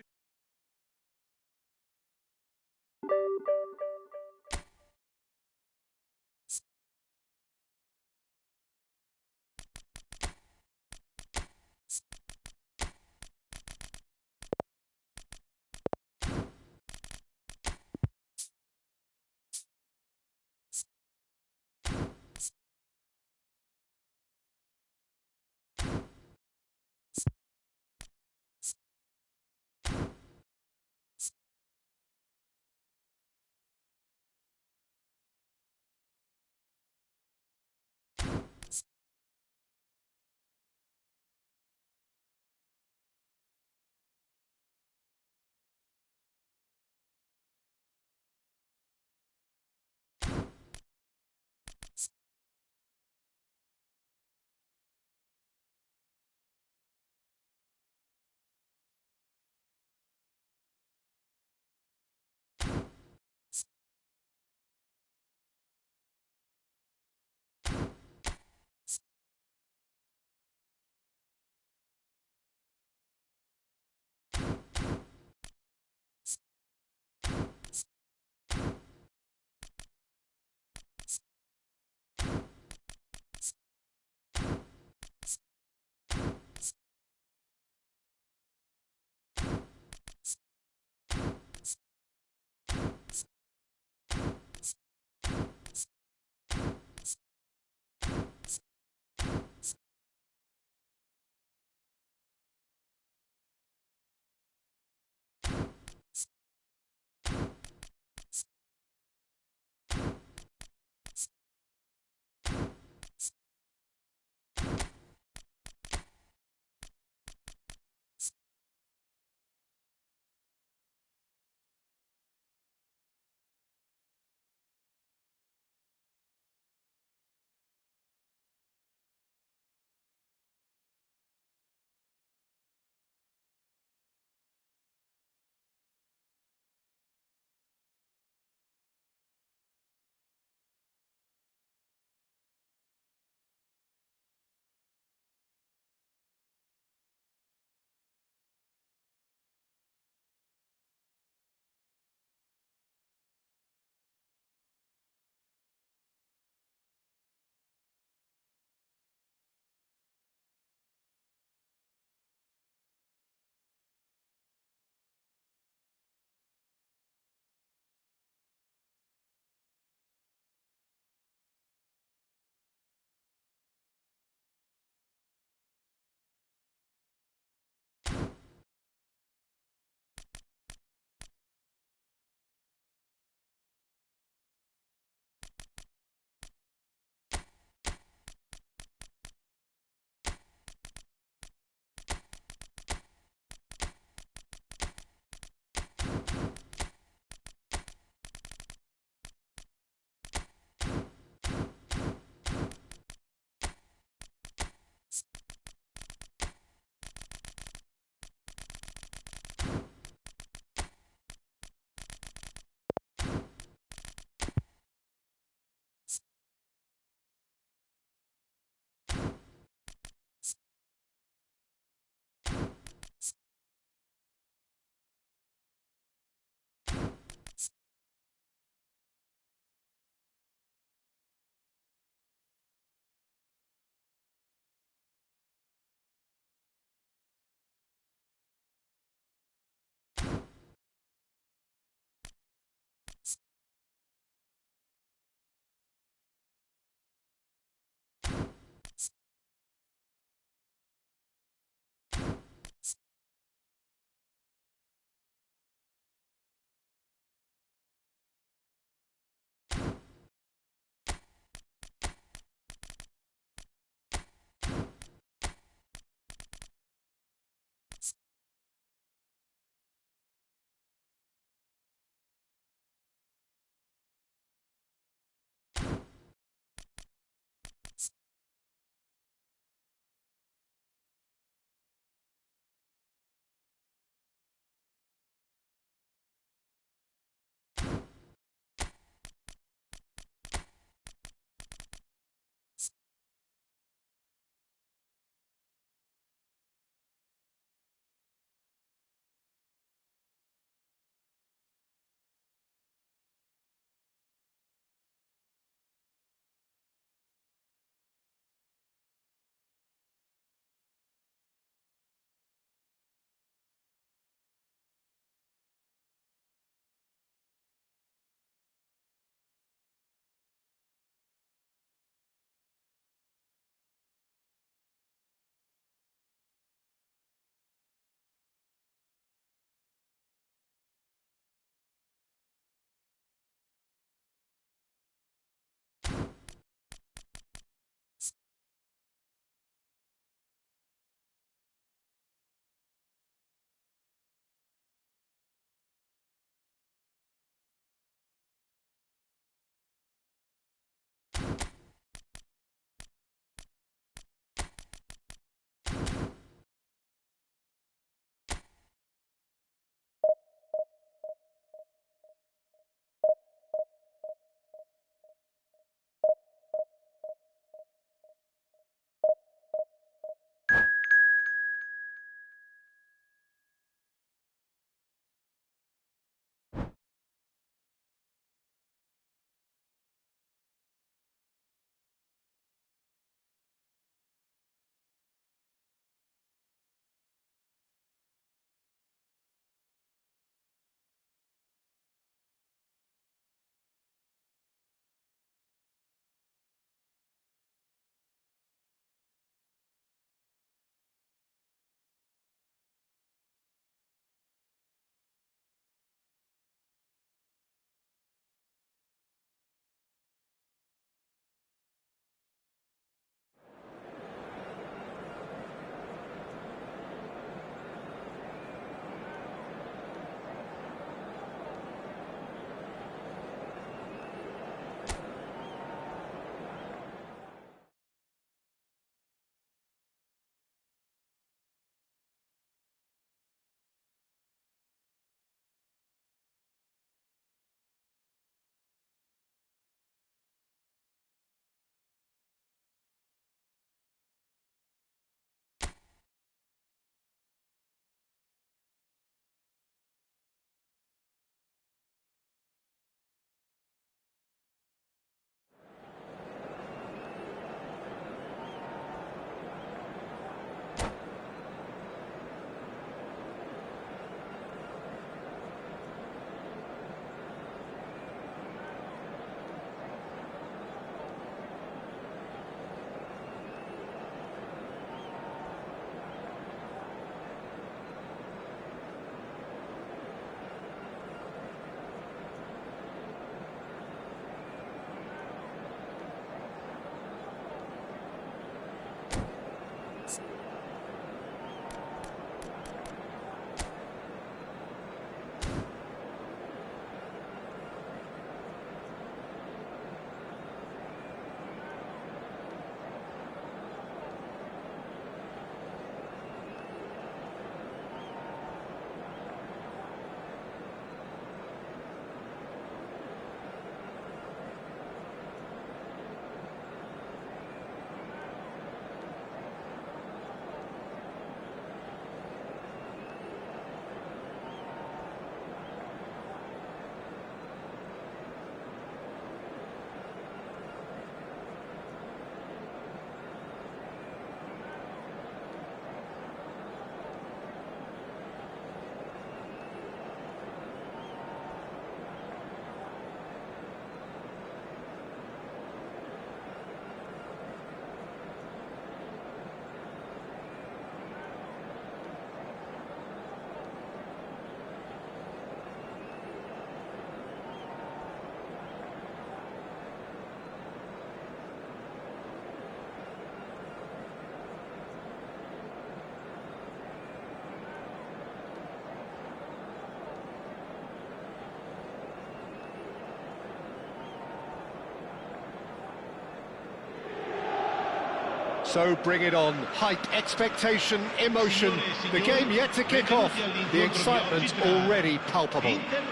So bring it on. Hype, expectation, emotion. The game yet to kick off. The excitement already palpable. Inter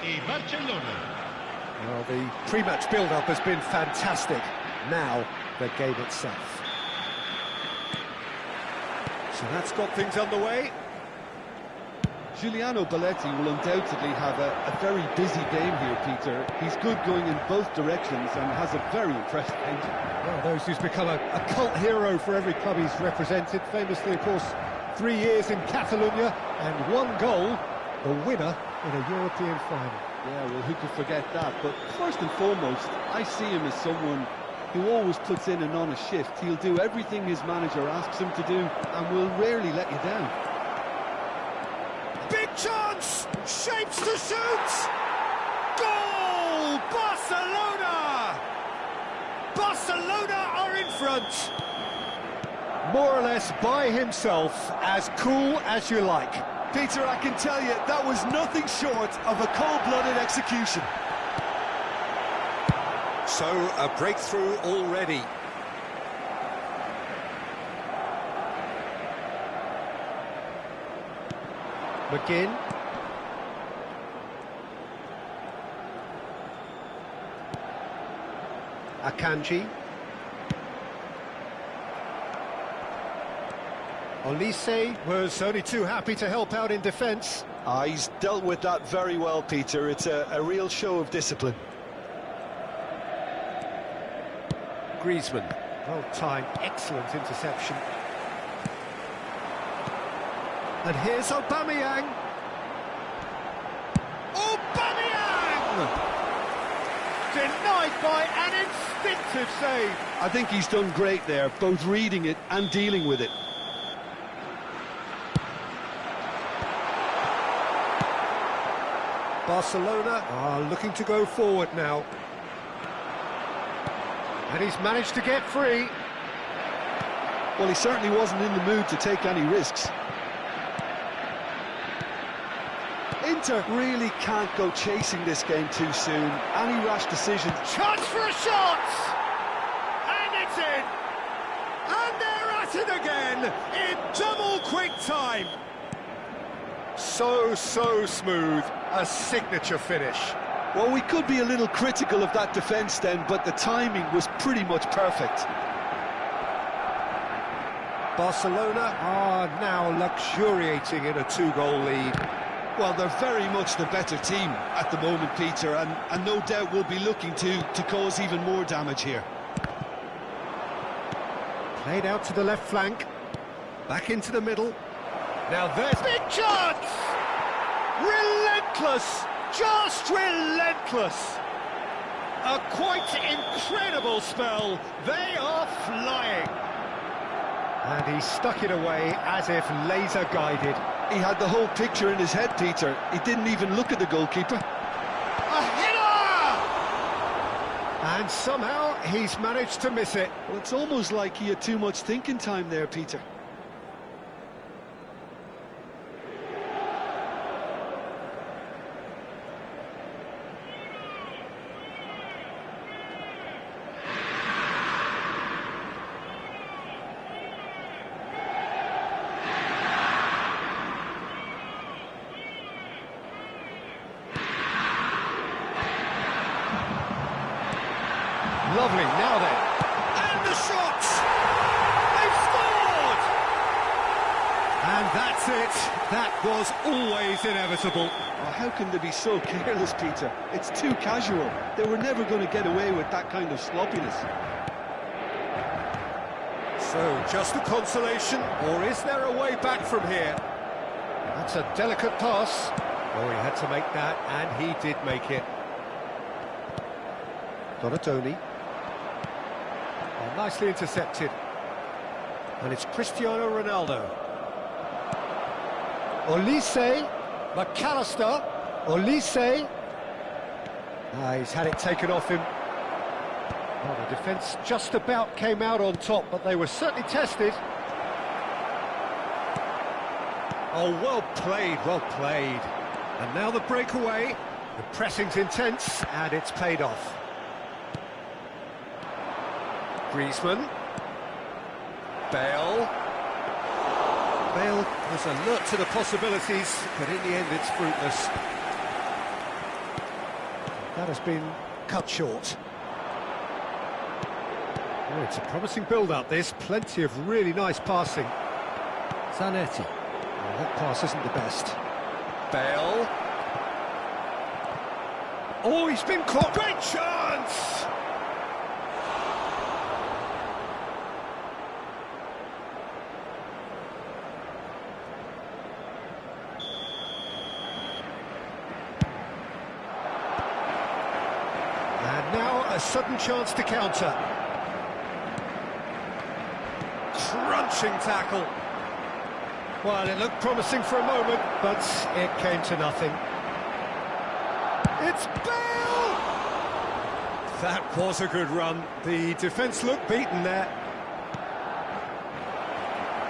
e Barcellona. Well, the pre-match build-up has been fantastic. Now, the game itself. So that's got things underway. Giuliano Belletti will undoubtedly have a very busy game here, Peter. He's good going in both directions and has a very impressive engine. Well, those who's become a cult hero for every club he's represented. Famously, of course, 3 years in Catalonia and 1 goal, the winner in a European final. Yeah, well, who could forget that? But first and foremost, I see him as someone who always puts in an honest shift. He'll do everything his manager asks him to do and will rarely let you down. Big chance! Shapes to shoot! Goal! Barcelona! Barcelona are in front. More or less by himself, as cool as you like. Peter, I can tell you, that was nothing short of a cold-blooded execution. So, a breakthrough already. McGinn. Akanji. Olise was only too happy to help out in defence. He's dealt with that very well, Peter. It's a real show of discipline. Griezmann. Well timed, excellent interception. And here's Aubameyang. Aubameyang! Denied by an instinctive save. I think he's done great there, both reading it and dealing with it. Barcelona are looking to go forward now. And he's managed to get free. Well, he certainly wasn't in the mood to take any risks. Inter really can't go chasing this game too soon. Any rash decision. Chance for a shot! And it's in! And they're at it again in double quick time. So smooth. A signature finish. Well, we could be a little critical of that defence then, but the timing was pretty much perfect. Barcelona are now luxuriating in a 2-goal lead. Well, they're very much the better team at the moment, Peter, and no doubt will be looking to cause even more damage here. Played out to the left flank. Back into the middle. Now there's big chance! Relentless! Just relentless! A quite incredible spell. They are flying. And he stuck it away as if laser-guided. He had the whole picture in his head, Peter. He didn't even look at the goalkeeper. A header! And somehow he's managed to miss it. Well, it's almost like he had too much thinking time there, Peter. Lovely, now then. And the shot! They've scored! And that's it. That was always inevitable. Oh, how can they be so careless, Peter? It's too casual. They were never going to get away with that kind of sloppiness. So, just a consolation, or is there a way back from here? That's a delicate pass. Oh, he had to make that, and he did make it. Donatoni. Oh, nicely intercepted. And it's Cristiano Ronaldo. Olise. McAllister. Olise. He's had it taken off him. Well, the defence just about came out on top, but they were certainly tested. Oh, well played, well played. And now the breakaway. The pressing's intense, and it's paid off. Griezmann. Bale. Bale was alert to the possibilities, but in the end it's fruitless. That has been cut short. Oh, it's a promising build-up, this. Plenty of really nice passing. Zanetti. Oh, that pass isn't the best. Bale. Oh, he's been caught. Great chance! And now a sudden chance to counter. Crunching tackle. Well, it looked promising for a moment, but it came to nothing. It's Bale! That was a good run. The defence looked beaten there.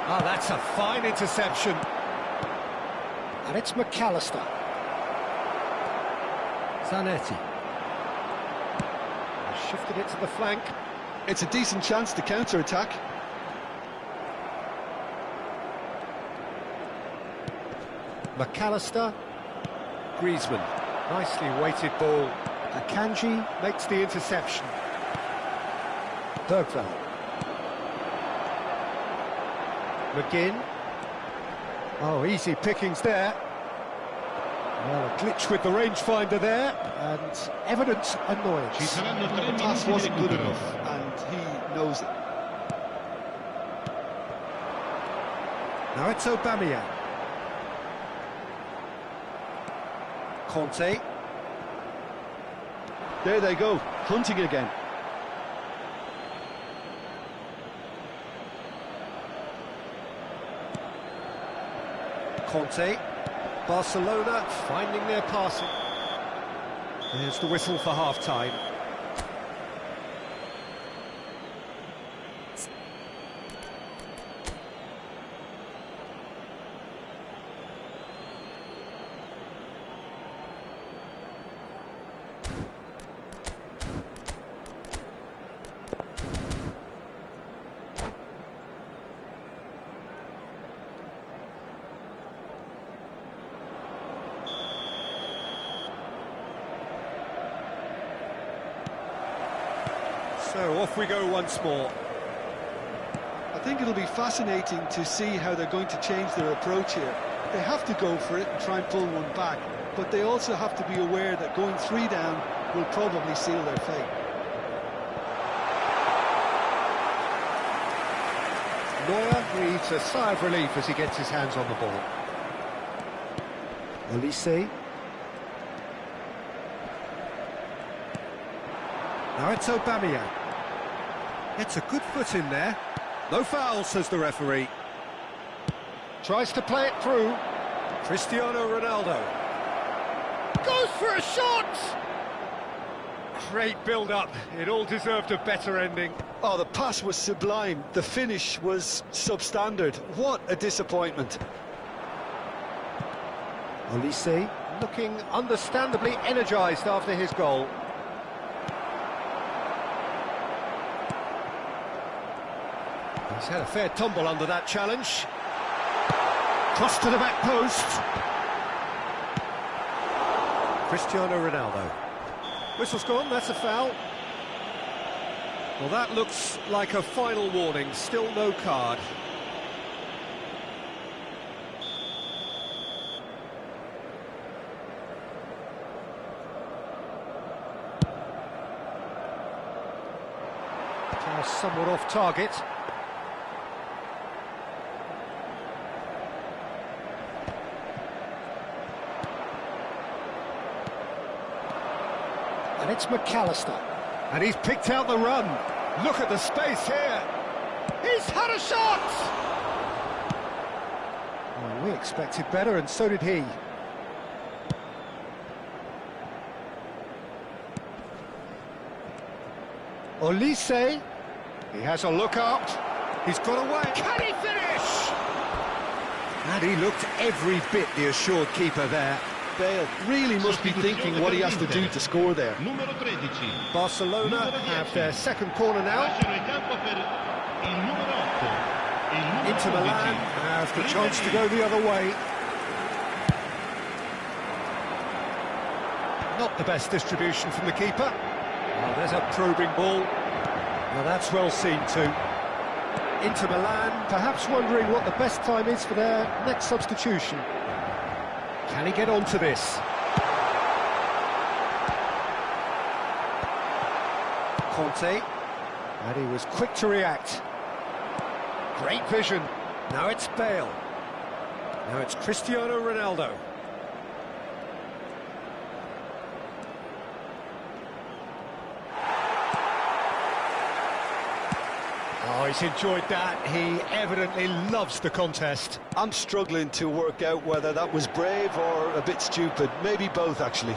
Ah, that's a fine interception. And it's McAllister. Zanetti. Shifted it to the flank. It's a decent chance to counter-attack. McAllister. Griezmann. Nicely weighted ball. Akanji makes the interception. Bergvall. McGinn. Oh, easy pickings there. Well, a glitch with the rangefinder there, and evident annoyance. The pass wasn't good enough, and he knows it. Now it's Aubameyang. Conte. There they go, hunting again. Conte. Barcelona finding their passing. There's the whistle for half-time. So off we go once more. I think it'll be fascinating to see how they're going to change their approach here. They have to go for it and try and pull one back, but they also have to be aware that going 3 down will probably seal their fate. Neuer breathes a sigh of relief as he gets his hands on the ball. Olise. Now it's Aubameyang. It's a good foot in there. No foul, says the referee. Tries to play it through. Cristiano Ronaldo. Goes for a shot! Great build-up. It all deserved a better ending. Oh, the pass was sublime. The finish was substandard. What a disappointment. Olise looking understandably energised after his goal. He's had a fair tumble under that challenge. Cross to the back post. Cristiano Ronaldo. Whistle's gone, that's a foul. Well, that looks like a final warning, still no card. Pass somewhat off target. And it's McAllister. And he's picked out the run. Look at the space here. He's had a shot! Well, we expected better, and so did he. Olise. He has a look out. He's got away. Can he finish? And he looked every bit the assured keeper there. Bale really must be thinking what he has to do to score there. Barcelona have their second corner now. Into Milan, has the chance to go the other way. Not the best distribution from the keeper. Oh, there's a probing ball. Well, that's well seen too. Into Milan, perhaps wondering what the best time is for their next substitution. Can he get onto this? Conte, and he was quick to react. Great vision. Now it's Bale. Now it's Cristiano Ronaldo. Oh, he's enjoyed that. He evidently loves the contest. I'm struggling to work out whether that was brave or a bit stupid. Maybe both, actually.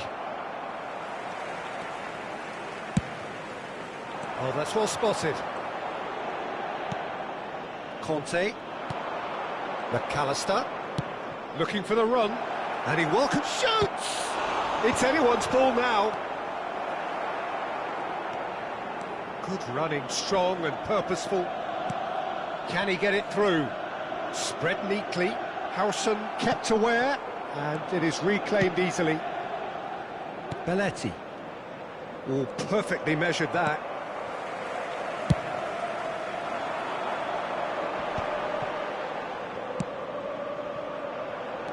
Oh, that's well spotted. Conte. McAllister. Looking for the run. And he welcomes shoots! It's anyone's ball now. Good running, strong and purposeful. Can he get it through? Spread neatly. Howson kept aware. And it is reclaimed easily. Belletti. Oh, perfectly measured that.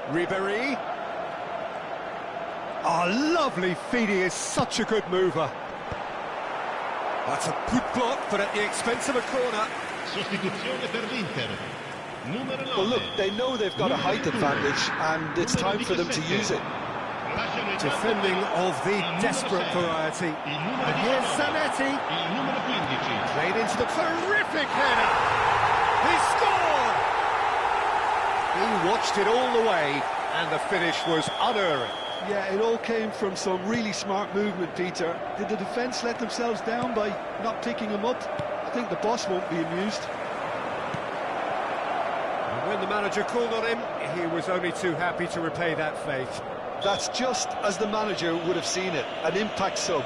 Ribéry. Oh, lovely feed, he is such a good mover. That's a good block, but at the expense of a corner. Sostituzione per l'Inter. Numero 9. Well, look, they know they've got a height advantage, and it's time for them to use it. Defending of the desperate variety. And here's Zanetti. Il numero 15. Played into the terrific header. He scored! He watched it all the way, and the finish was unerring. Yeah, it all came from some really smart movement, Peter. Did the defence let themselves down by not picking him up? I think the boss won't be amused. And when the manager called on him, he was only too happy to repay that faith. That's just as the manager would have seen it, an impact sub.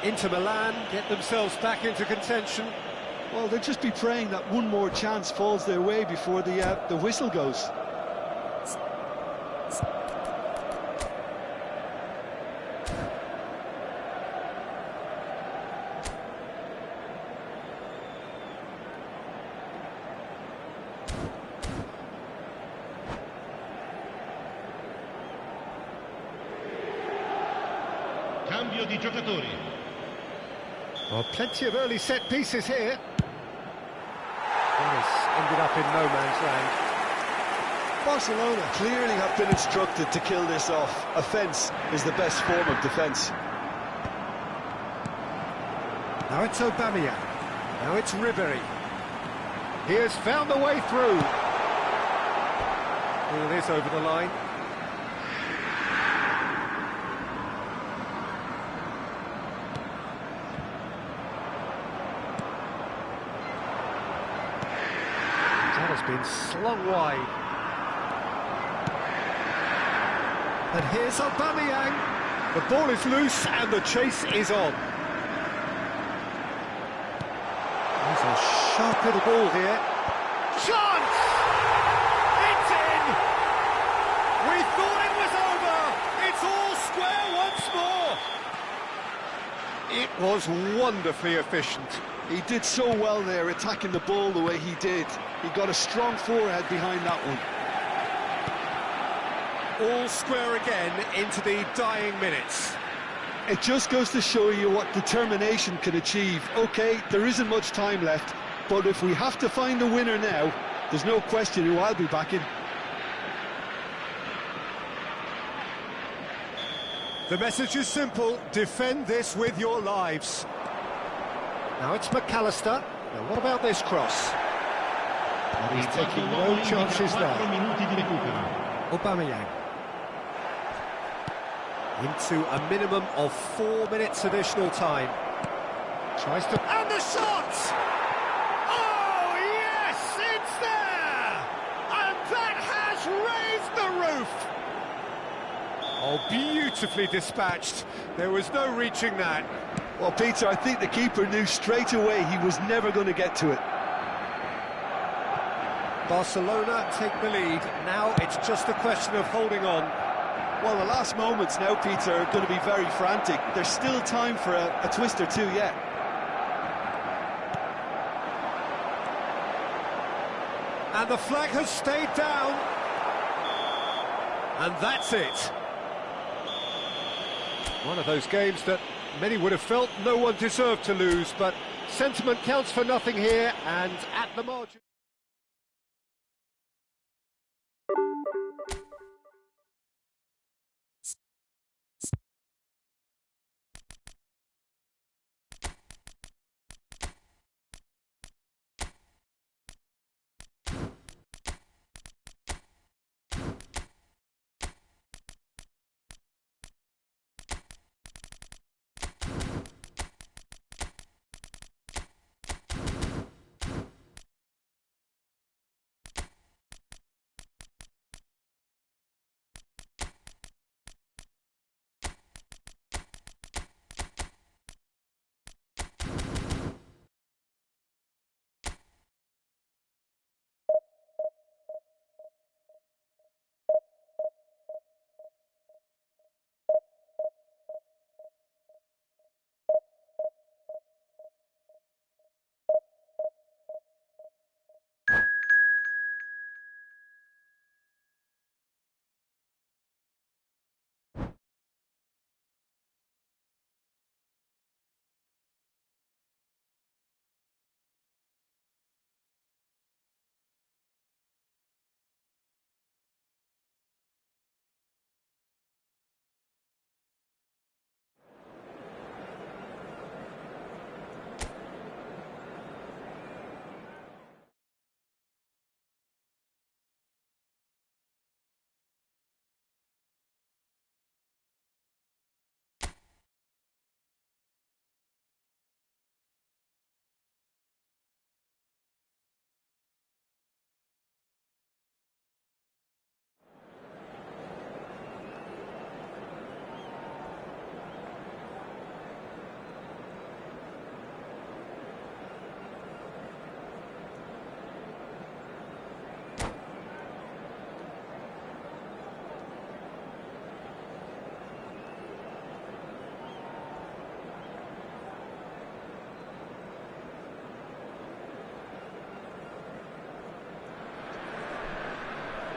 Inter Milan get themselves back into contention. Well, they'll just be praying that one more chance falls their way before the whistle goes. Cambio di giocatori. Well, plenty of early set pieces here. Nice. Ended up in no man's land. Barcelona clearly have been instructed to kill this off. Offence is the best form of defence. Now it's Aubameyang. Now it's Ribéry. He has found the way through. Oh, it is over the line. That has been slung wide. And here's Aubameyang. The ball is loose and the chase is on. There's a sharp little ball here. Chance! It's in! We thought it was over! It's all square once more! It was wonderfully efficient. He did so well there, attacking the ball the way he did. He got a strong forehead behind that one. All square again into the dying minutes. It just goes to show you what determination can achieve. OK, there isn't much time left, but if we have to find a winner now, there's no question who I'll be backing. The message is simple: defend this with your lives. Now it's McAllister. Now what about this cross? And he's taking no chances there. Aubameyang. Into a minimum of 4 minutes additional time. Tries to... And the shot! Oh, yes! It's there! And that has raised the roof! Oh, beautifully dispatched. There was no reaching that. Well, Peter, I think the keeper knew straight away he was never going to get to it. Barcelona take the lead. Now it's just a question of holding on. Well, the last moments now, Peter, are going to be very frantic. There's still time for a twist or two yet. And the flag has stayed down. And that's it. One of those games that many would have felt no one deserved to lose, but sentiment counts for nothing here, and at the margin.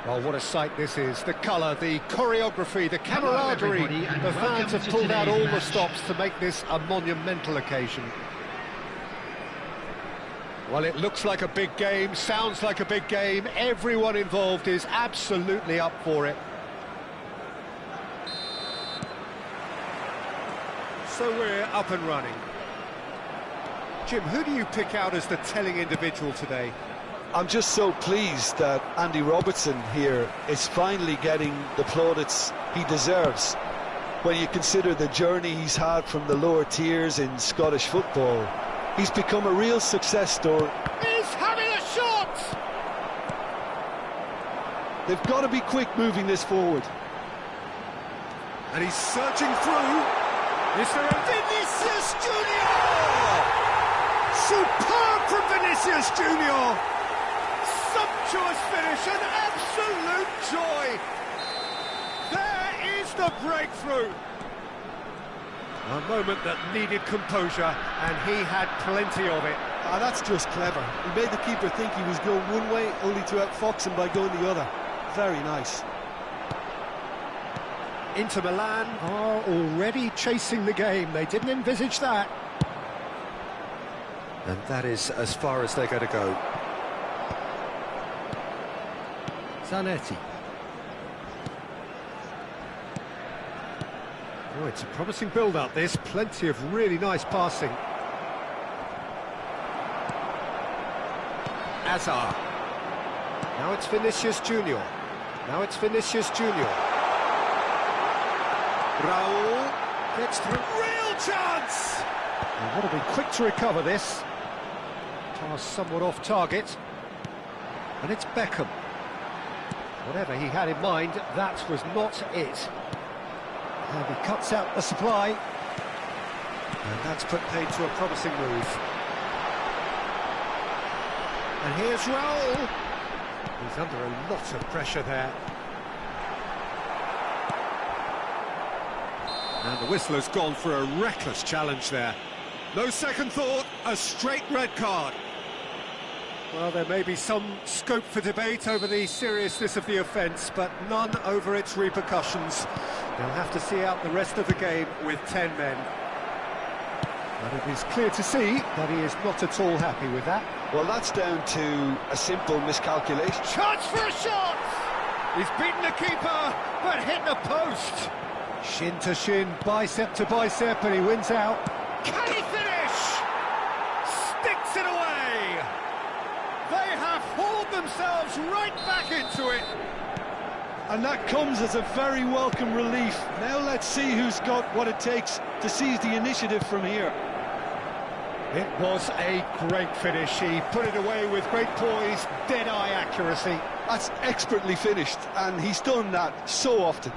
Well, what a sight this is. The colour, the choreography, the camaraderie. The fans have pulled out all the stops to make this a monumental occasion. Well, it looks like a big game, sounds like a big game. Everyone involved is absolutely up for it. So we're up and running. Jim, who do you pick out as the telling individual today? I'm just so pleased that Andy Robertson here is finally getting the plaudits he deserves. When you consider the journey he's had from the lower tiers in Scottish football, he's become a real success story. He's having a shot! They've got to be quick moving this forward. And he's surging through. Is there a Vinicius Junior? Superb from Vinicius Junior! Sumptuous finish, an absolute joy. There is the breakthrough. A moment that needed composure, and he had plenty of it. Ah, that's just clever. He made the keeper think he was going one way, only to outfox him by going the other. Very nice. Inter Milan are already chasing the game. They didn't envisage that. And that is as far as they're going to go. Zanetti. Oh, it's a promising build-up, this. Plenty of really nice passing. Azar. Now it's Vinicius Junior. Now it's Vinicius Junior. Raul gets through. Real chance! And want to be quick to recover this. Pass somewhat off target. And it's Beckham. Whatever he had in mind, that was not it. And he cuts out the supply. And that's put paid to a promising move. And here's Raul. He's under a lot of pressure there. And the whistle has gone for a reckless challenge there. No second thought, a straight red card. Well, there may be some scope for debate over the seriousness of the offence, but none over its repercussions. They'll have to see out the rest of the game with 10 men. But it is clear to see that he is not at all happy with that. Well, that's down to a simple miscalculation. Chance for a shot! He's beaten the keeper, but hit the post. Shin to shin, bicep to bicep, and he wins out. Can he finish? Sticks it away! They have hauled themselves right back into it. And that comes as a very welcome relief. Now let's see who's got what it takes to seize the initiative from here. It was a great finish. He put it away with great poise, dead-eye accuracy. That's expertly finished, and he's done that so often.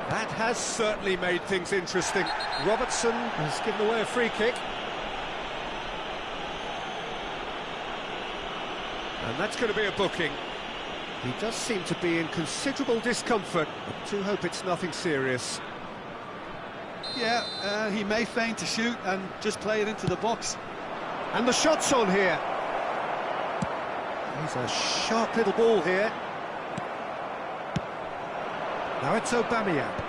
That has certainly made things interesting. Robertson has given away a free kick. And that's going to be a booking. He does seem to be in considerable discomfort. I do hope it's nothing serious. Yeah, he may feign to shoot and just play it into the box. And the shot's on here. He's a sharp little ball here. Now it's Aubameyang.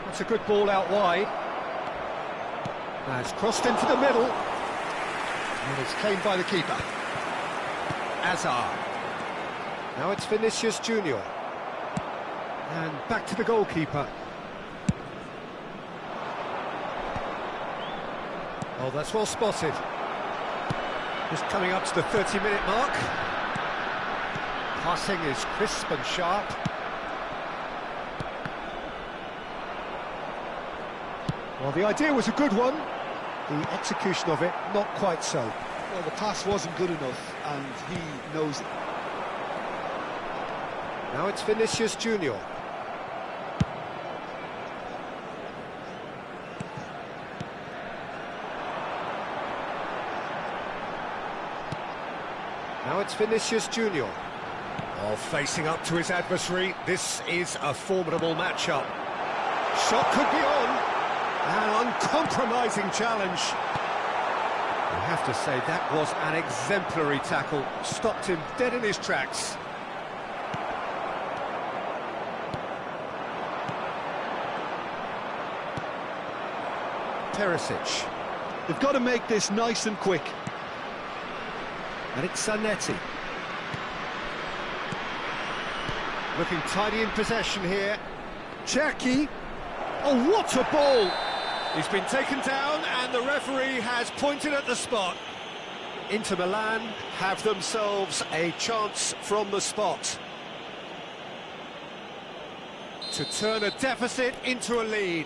That's a good ball out wide. Now it's crossed into the middle. And it's claimed by the keeper. Hazard. Now it's Vinicius Junior. And back to the goalkeeper. Oh, that's well spotted. Just coming up to the 30-minute mark. Passing is crisp and sharp. Well, the idea was a good one. The execution of it, not quite so. Well, the pass wasn't good enough, and he knows it. Now it's Vinicius Junior. Now it's Vinicius Junior. Oh, facing up to his adversary. This is a formidable matchup. Shot could be on. An uncompromising challenge. I have to say, that was an exemplary tackle. Stopped him dead in his tracks. Perisic. They've got to make this nice and quick. And it's Zanetti. Looking tidy in possession here. Cherki. Oh, what a ball! He's been taken down and the referee has pointed at the spot. Inter Milan have themselves a chance from the spot to turn a deficit into a lead.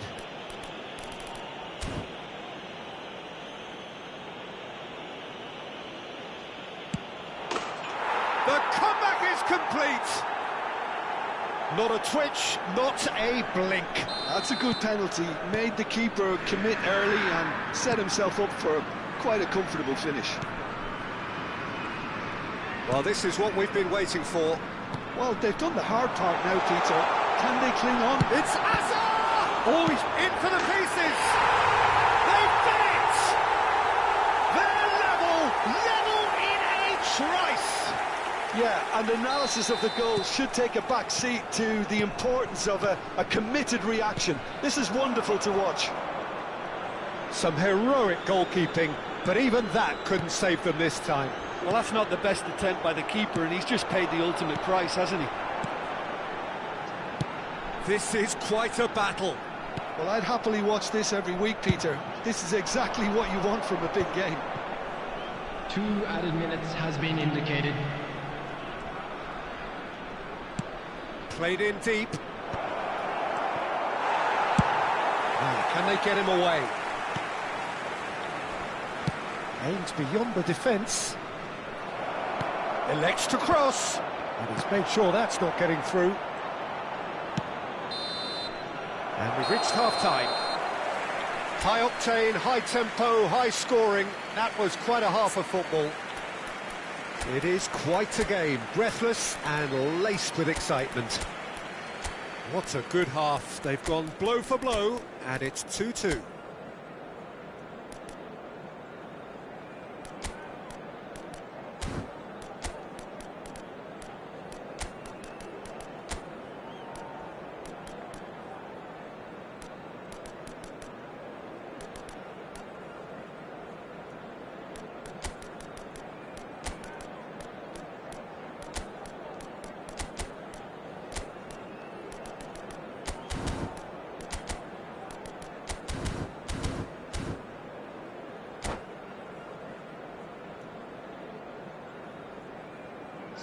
The comeback is complete. Not a twitch, not a blink. That's a good penalty. Made the keeper commit early and set himself up for quite a comfortable finish. Well, this is what we've been waiting for. Well, they've done the hard part now, Peter. Can they cling on? It's Hazard! Oh, he's in for the pieces! They've done it! They're level in a trice! Yeah, and analysis of the goal should take a back seat to the importance of a committed reaction. This is wonderful to watch. Some heroic goalkeeping, but even that couldn't save them this time. Well, that's not the best attempt by the keeper, and he's just paid the ultimate price, hasn't he? This is quite a battle. Well, I'd happily watch this every week, Peter. This is exactly what you want from a big game. 2 added minutes has been indicated. Played in deep. Can they get him away? Aims beyond the defence. Elects to cross. And he's made sure that's not getting through. And we've reached half-time. High octane, high tempo, high scoring. That was quite a half of football. It is quite a game, breathless and laced with excitement. What a good half. They've gone blow for blow, and it's 2-2.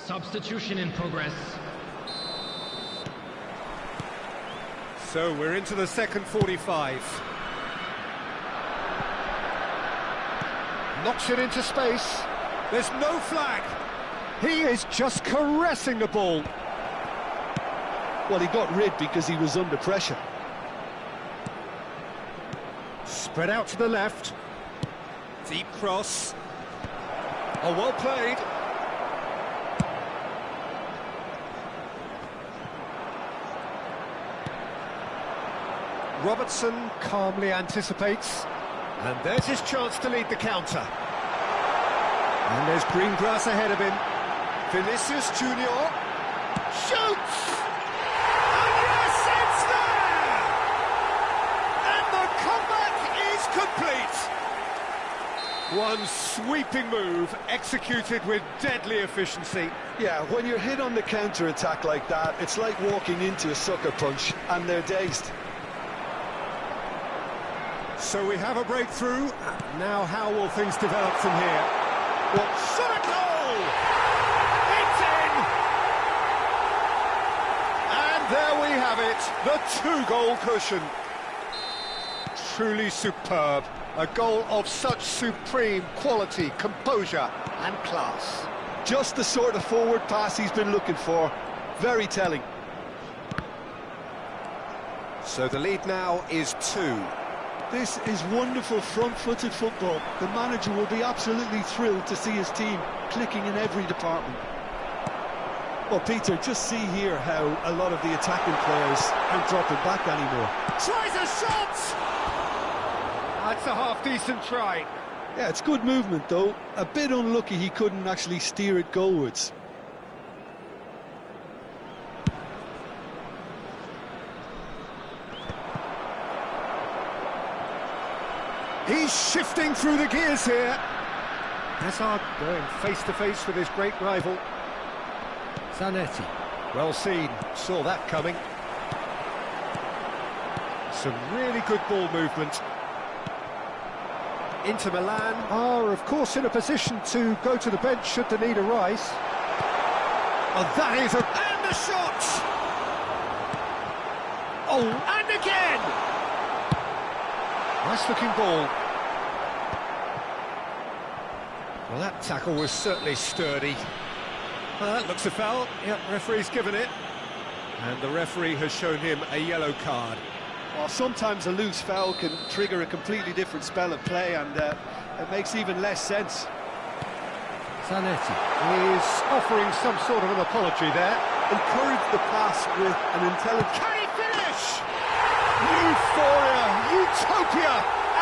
Substitution in progress. So we're into the second 45. Knocks it into space. There's no flag. He is just caressing the ball. Well, he got rid because he was under pressure. Spread out to the left. Deep cross. Oh, well played. Robertson calmly anticipates, and there's his chance to lead the counter. And there's green grass ahead of him. Vinicius Junior shoots! And yes, it's there! And the comeback is complete! One sweeping move, executed with deadly efficiency. Yeah, when you're hit on the counter-attack like that, it's like walking into a sucker punch, and they're dazed. So we have a breakthrough. Now how will things develop from here? What shot a goal! It's in! And there we have it, the two-goal cushion. Truly superb. A goal of such supreme quality, composure and class. Just the sort of forward pass he's been looking for. Very telling. So the lead now is 2. This is wonderful front-footed football. The manager will be absolutely thrilled to see his team clicking in every department. Well, Peter, just see here how a lot of the attacking players aren't dropping back anymore. Tries a shot! That's a half-decent try. Yeah, it's good movement, though. A bit unlucky he couldn't actually steer it goalwards. He's shifting through the gears here. Hazard going face-to-face with his great rival. Zanetti. Well seen, saw that coming. Some really good ball movement. Inter Milan are, of course, in a position to go to the bench should the need arise. Oh, that is a... And the shot! Oh, and again! Nice-looking ball. Well, that tackle was certainly sturdy. Well, that looks a foul. Yep, referee's given it. And the referee has shown him a yellow card. Well, sometimes a loose foul can trigger a completely different spell of play, and it makes even less sense. Zanetti is offering some sort of an apology there. Encourage the pass with an intelligent... Can he finish? Euphoria, utopia,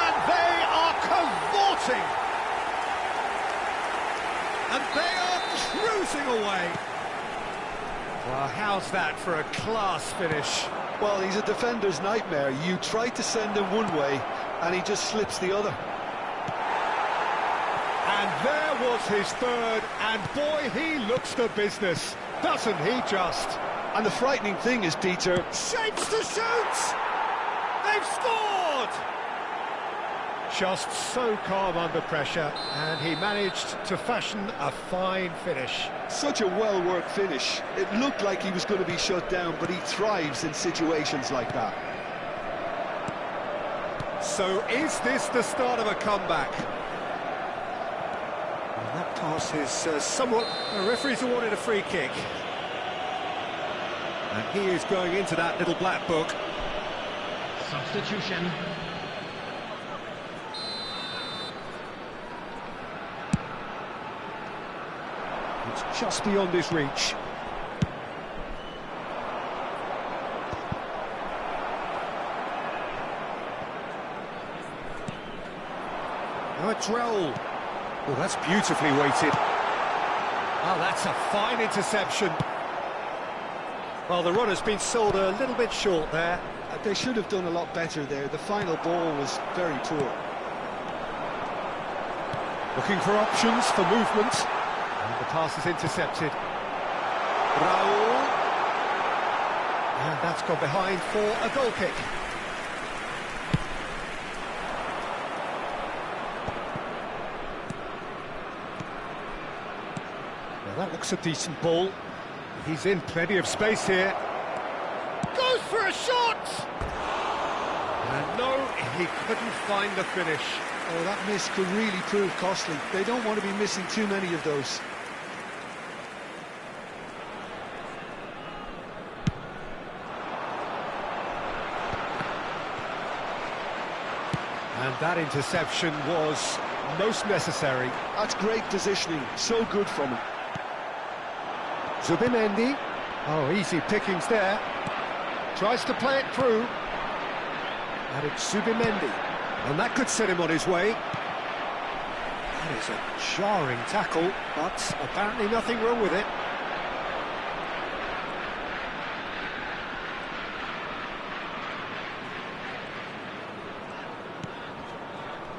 and they are cavorting. And they are cruising away. Well, how's that for a class finish? Well, he's a defender's nightmare. You try to send him one way, and he just slips the other. And there was his third, and boy, he looks the business, doesn't he just? And the frightening thing is, Peter... Shapes to shoot! They've scored! Just so calm under pressure, and he managed to fashion a fine finish. Such a well-worked finish. It looked like he was going to be shut down, but he thrives in situations like that. So is this the start of a comeback? Well, that pass is somewhat... The referee's awarded a free kick. And he is going into that little black book. Substitution. It's just beyond his reach. Now it's Raul. Oh, that's beautifully weighted. Oh, that's a fine interception. Well, the run has been sold a little bit short there. They should have done a lot better there. The final ball was very poor. Looking for options for movement. And the pass is intercepted. Raul. And that's gone behind for a goal kick. Now that looks a decent ball. He's in plenty of space here. Goes for a shot! And no, he couldn't find the finish. Oh, that miss could really prove costly. They don't want to be missing too many of those. And that interception was most necessary. That's great positioning, so good from him. Zubimendi. Oh, easy pickings there. Tries to play it through. And it's Zubimendi. And that could set him on his way. That is a jarring tackle, but apparently nothing wrong with it.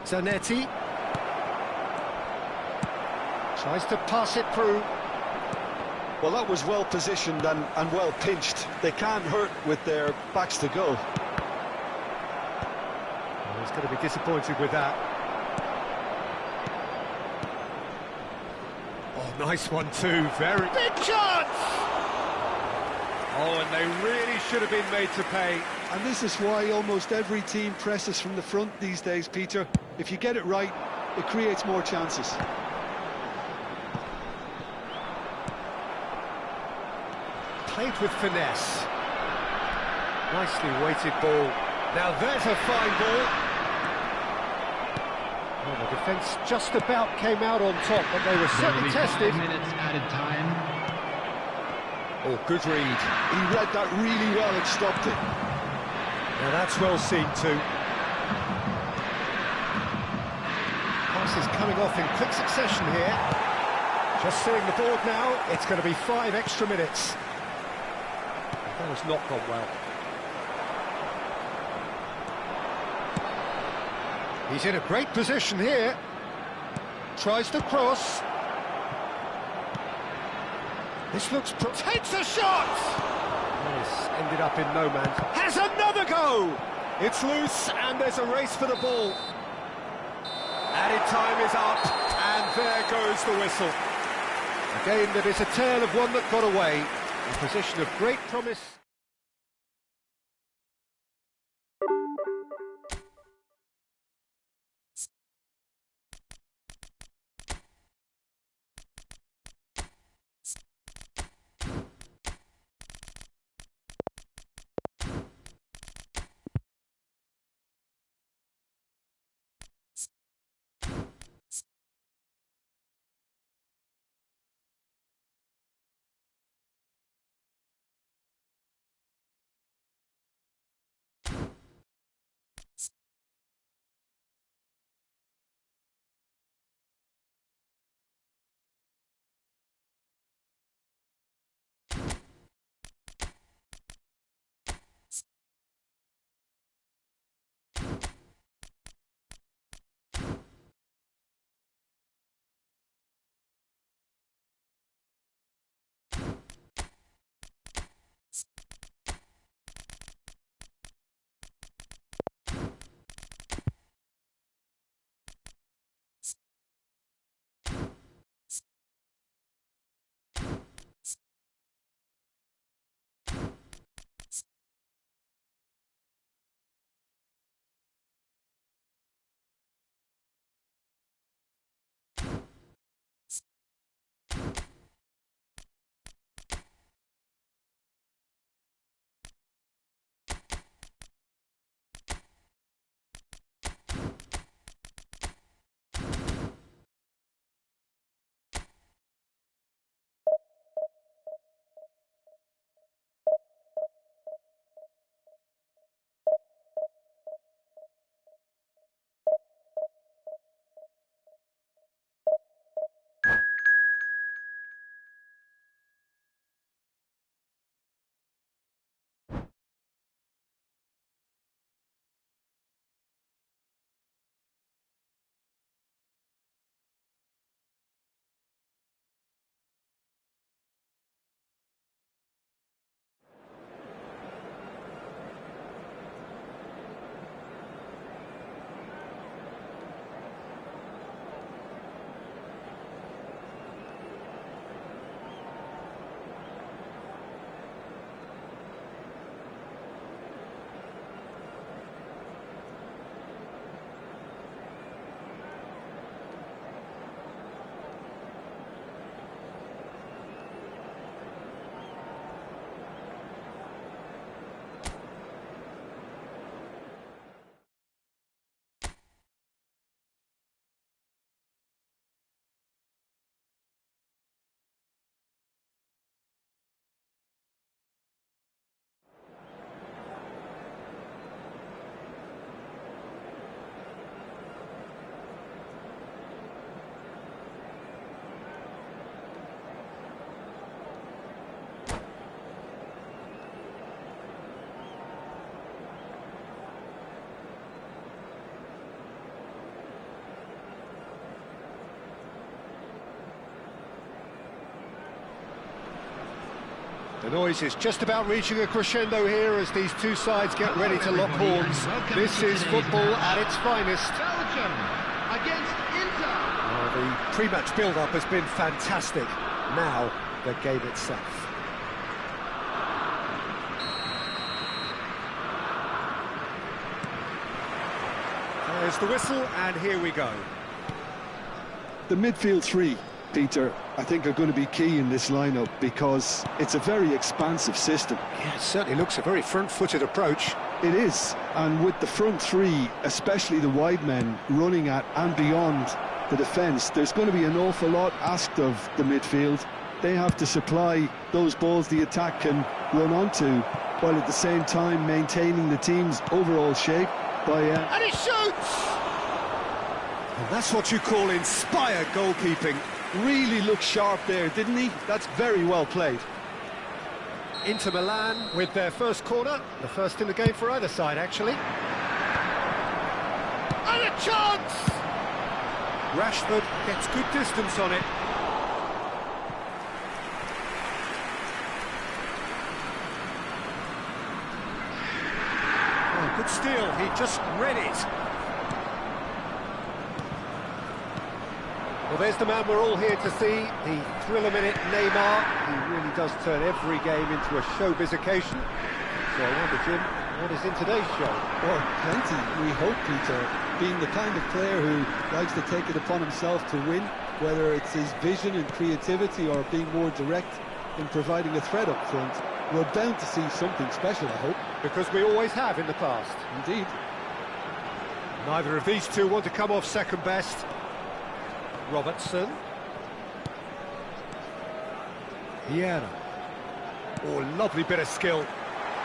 Zanetti. Tries to pass it through. Well, that was well positioned and well pinched. They can't hurt with their backs to go. Well, he's going to be disappointed with that. Oh, nice one too, very big chance! Oh, and they really should have been made to pay. And this is why almost every team presses from the front these days, Peter. If you get it right, it creates more chances. Played with finesse. Nicely weighted ball. Now there's a fine ball. Well, the defence just about came out on top, but they were certainly tested. 5 minutes added time. Oh, good read. He read that really well and stopped it. Now that's well seen too. Pass is coming off in quick succession here. Just seeing the board now, it's going to be 5 extra minutes. That has not gone well. He's in a great position here. Tries to cross. This looks... takes a shot! This ended up in no man's... has another go! It's loose and there's a race for the ball. Added time is up and there goes the whistle. A game that is a tale of one that got away. A position of great promise. The noise is just about reaching a crescendo here as these two sides get ready to lock horns. This is football at its finest. Belgium against Inter. Well, the pre-match build-up has been fantastic. Now, the game itself. There's the whistle, and here we go. The midfield three, Peter, I think are going to be key in this lineup because it's a very expansive system. Yeah, it certainly looks a very front-footed approach. It is, and with the front three, especially the wide men, running at and beyond the defence, there's going to be an awful lot asked of the midfield. They have to supply those balls the attack can run onto, while at the same time maintaining the team's overall shape by... And he shoots! And that's what you call inspired goalkeeping. Really looked sharp there, didn't he? That's very well played. Inter Milan with their first corner, the first in the game for either side, actually. And a chance! Rashford gets good distance on it. Oh, good steal, he just read it. Well, there's the man we're all here to see, the thrill-a-minute Neymar. He really does turn every game into a showbiz occasion. So I wonder, Jim, what is in today's show? Well, plenty, we hope, Peter. Being the kind of player who likes to take it upon himself to win, whether it's his vision and creativity or being more direct in providing a threat up front, we're bound to see something special, I hope. Because we always have in the past. Indeed. Neither of these two want to come off second best. Robertson. Vieira. Oh, lovely bit of skill.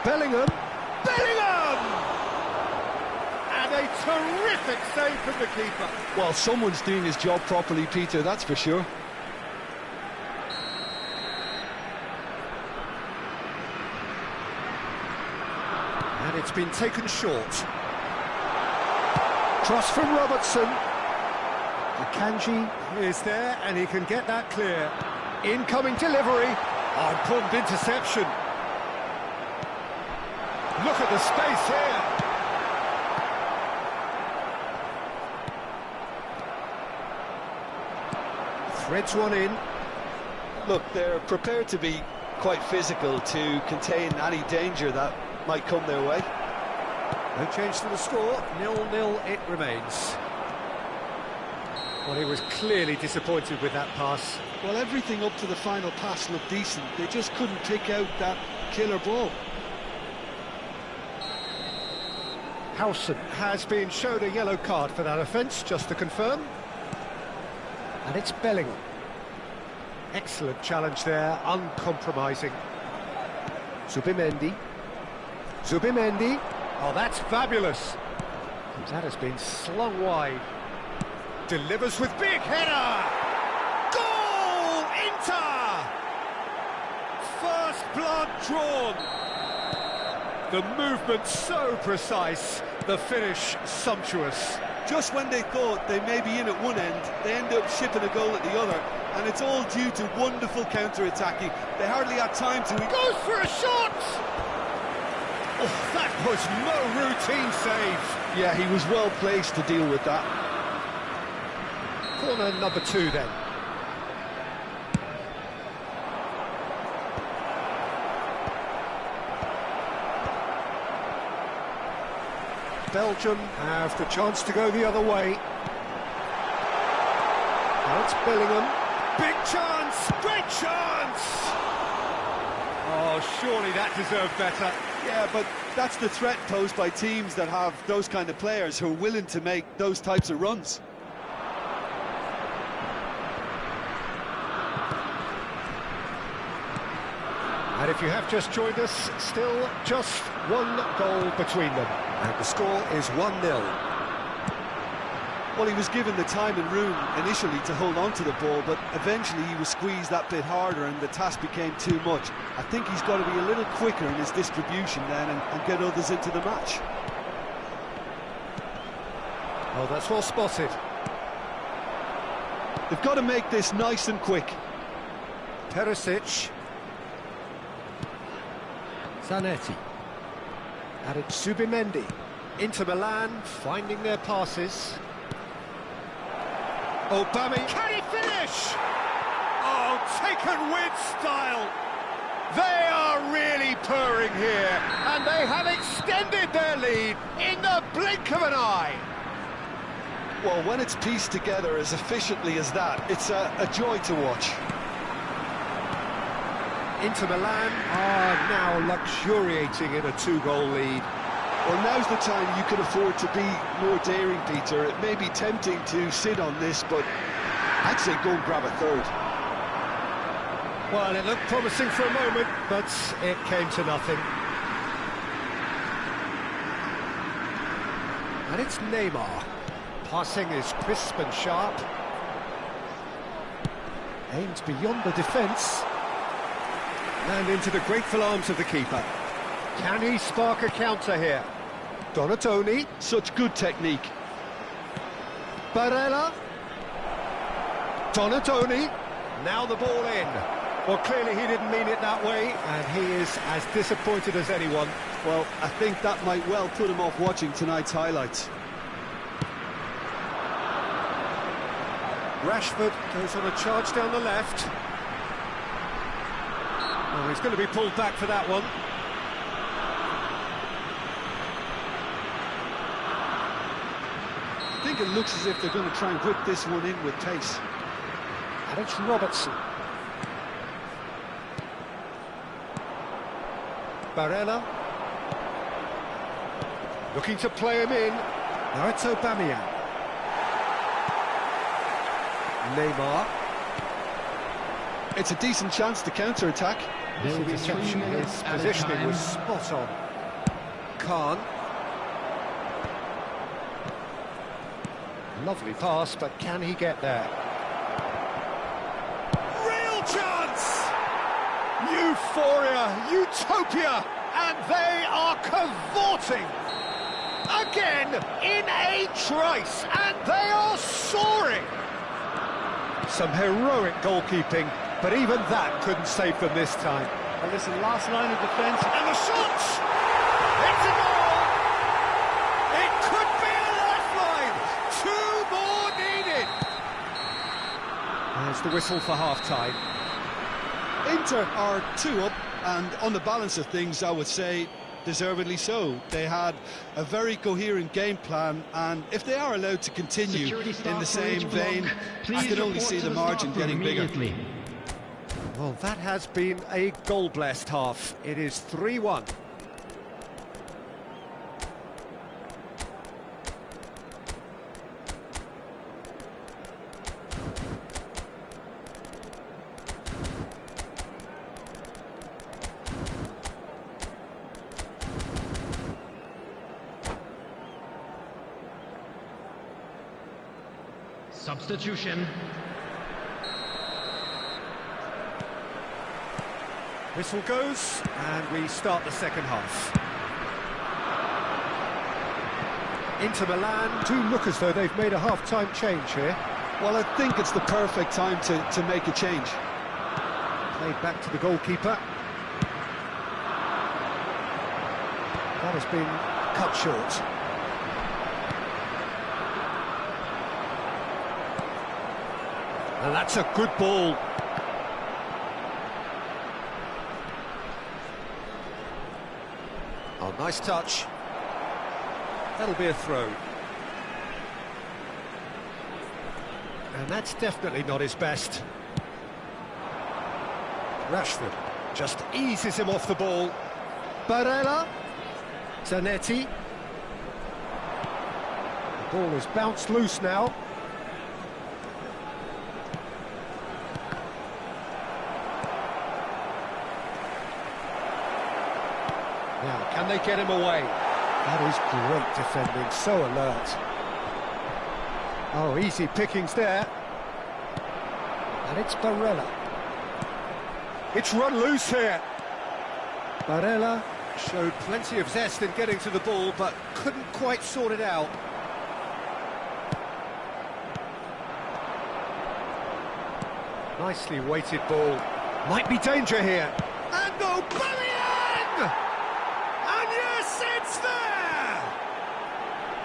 Bellingham. Bellingham! And a terrific save from the keeper. Well, someone's doing his job properly, Peter, that's for sure. And it's been taken short. Cross from Robertson. Akanji is there, and he can get that clear. Incoming delivery. Oh, important interception. Look at the space here. Threads one in. Look, they're prepared to be quite physical to contain any danger that might come their way. No change to the score, 0-0 it remains. Well, he was clearly disappointed with that pass. Well, everything up to the final pass looked decent. They just couldn't pick out that killer ball. Howson has been shown a yellow card for that offence, just to confirm. And it's Bellingham. Excellent challenge there, uncompromising. Zubimendi. Zubimendi. Oh, that's fabulous. That has been slung wide. Delivers with big header! Goal! Inter! First blood drawn. The movement so precise, the finish sumptuous. Just when they thought they may be in at one end, they end up shipping a goal at the other, and it's all due to wonderful counter-attacking. They hardly had time to... Goes for a shot! Oh, that was no routine save. Yeah, he was well placed to deal with that. Corner number 2 then. Belgium have the chance to go the other way. Now it's Bellingham. Big chance! Great chance! Oh, surely that deserved better. Yeah, but that's the threat posed by teams that have those kind of players who are willing to make those types of runs. And if you have just joined us, still just one goal between them. And the score is 1-0. Well, he was given the time and room initially to hold on to the ball, but eventually he was squeezed that bit harder and the task became too much. I think he's got to be a little quicker in his distribution then and get others into the match. Oh, that's well spotted. They've got to make this nice and quick. Perisic. Zanetti. And it's Subimendi. Inter Milan finding their passes. Aubameyang. Can he finish? Oh, taken with style. They are really purring here, and they have extended their lead in the blink of an eye. Well, when it's pieced together as efficiently as that, it's a joy to watch. Inter Milan are now luxuriating in a 2-goal lead. Well, now's the time you could afford to be more daring, Peter. It may be tempting to sit on this, but I'd say go and grab a third. Well, it looked promising for a moment, but it came to nothing. And it's Neymar. Passing is crisp and sharp. Aims beyond the defence. And into the grateful arms of the keeper. Can he spark a counter here? Donatoni. Such good technique. Barella. Donatoni. Now the ball in. Well, clearly he didn't mean it that way, and he is as disappointed as anyone. Well, I think that might well put him off watching tonight's highlights. Rashford goes on a charge down the left. Oh, he's going to be pulled back for that one. I think it looks as if they're going to try and whip this one in with pace. And it's Robertson. Barella. Looking to play him in. Now it's Aubameyang. Neymar. It's a decent chance to counter-attack. There will be 3 minutes His added positioning time. was spot on. Khan. Lovely pass, but can he get there? Real chance! Euphoria, utopia, and they are cavorting again in a trice, and they are soaring. Some heroic goalkeeping, but even that couldn't save them this time. Well, listen, last line of defence. And the shot! It's a goal! It could be a lifeline! 2 more needed! There's the whistle for half-time. Inter are 2 up, and on the balance of things, I would say deservedly so. They had a very coherent game plan, and if they are allowed to continue in the same vein, I can only see the margin getting bigger. Well, that has been a goal-blessed half. It is 3-1. Substitution. Whistle goes, and we start the second half. Inter Milan do look as though they've made a half-time change here. Well, I think it's the perfect time to make a change. Played back to the goalkeeper. That has been cut short. And that's a good ball. Oh, nice touch. That'll be a throw. And that's definitely not his best. Rashford just eases him off the ball. Barella. Zanetti. The ball is bounced loose now. Now, can they get him away? That is great defending, so alert. Oh, easy pickings there. And it's Barella. It's run loose here. Barella showed plenty of zest in getting to the ball, but couldn't quite sort it out. Nicely weighted ball. Might be danger here. And Aubameyang! It's there!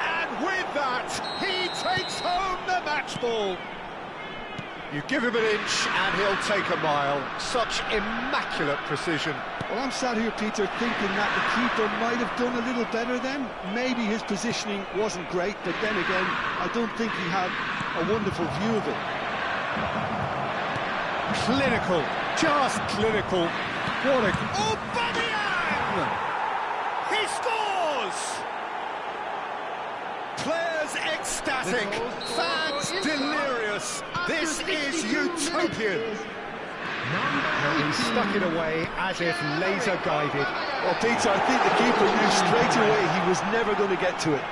And with that, he takes home the match ball. You give him an inch and he'll take a mile. Such immaculate precision. Well, I'm sat here, Peter, thinking that the keeper might have done a little better then. Maybe his positioning wasn't great, but then again, I don't think he had a wonderful view of it. Clinical, just clinical. What a... Oh, Aubameyang! He scores! Players ecstatic, fans delirious. This is utopian. And he stuck it away as if laser guided. Well, Peter, I think the keeper knew straight away he was never going to get to it.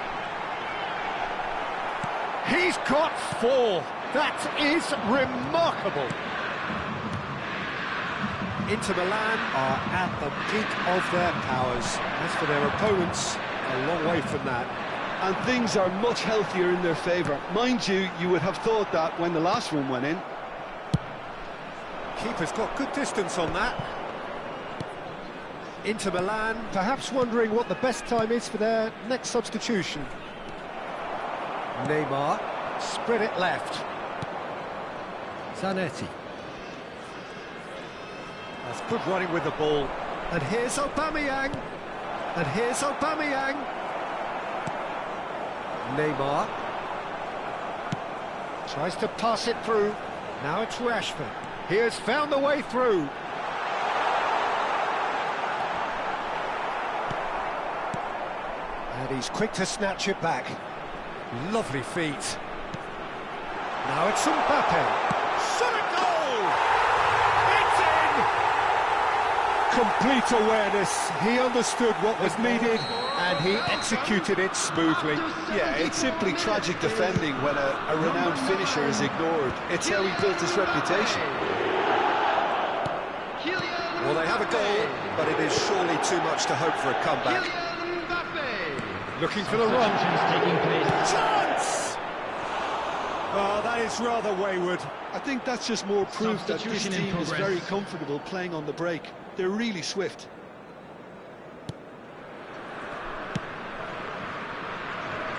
He's got 4. That is remarkable. Inter Milan are at the peak of their powers. As for their opponents, a long way from that. And things are much healthier in their favour. Mind you, you would have thought that when the last one went in. Keeper's got good distance on that. Inter Milan, perhaps wondering what the best time is for their next substitution. Neymar, spread it left. Zanetti. That's good running with the ball. And here's Aubameyang. And here's Aubameyang. Neymar. Tries to pass it through. Now it's Rashford. He has found the way through. And he's quick to snatch it back. Lovely feet. Now it's Mbappe. Shot a goal! It's in! Complete awareness. He understood what was needed and he executed it smoothly. Yeah, it's simply tragic defending when a renowned finisher is ignored. It's how he built his reputation. Well, they have a goal, but it is surely too much to hope for a comeback. Looking for the run. Chance! Oh, that is rather wayward. I think that's just more proof that this team is very comfortable playing on the break. They're really swift.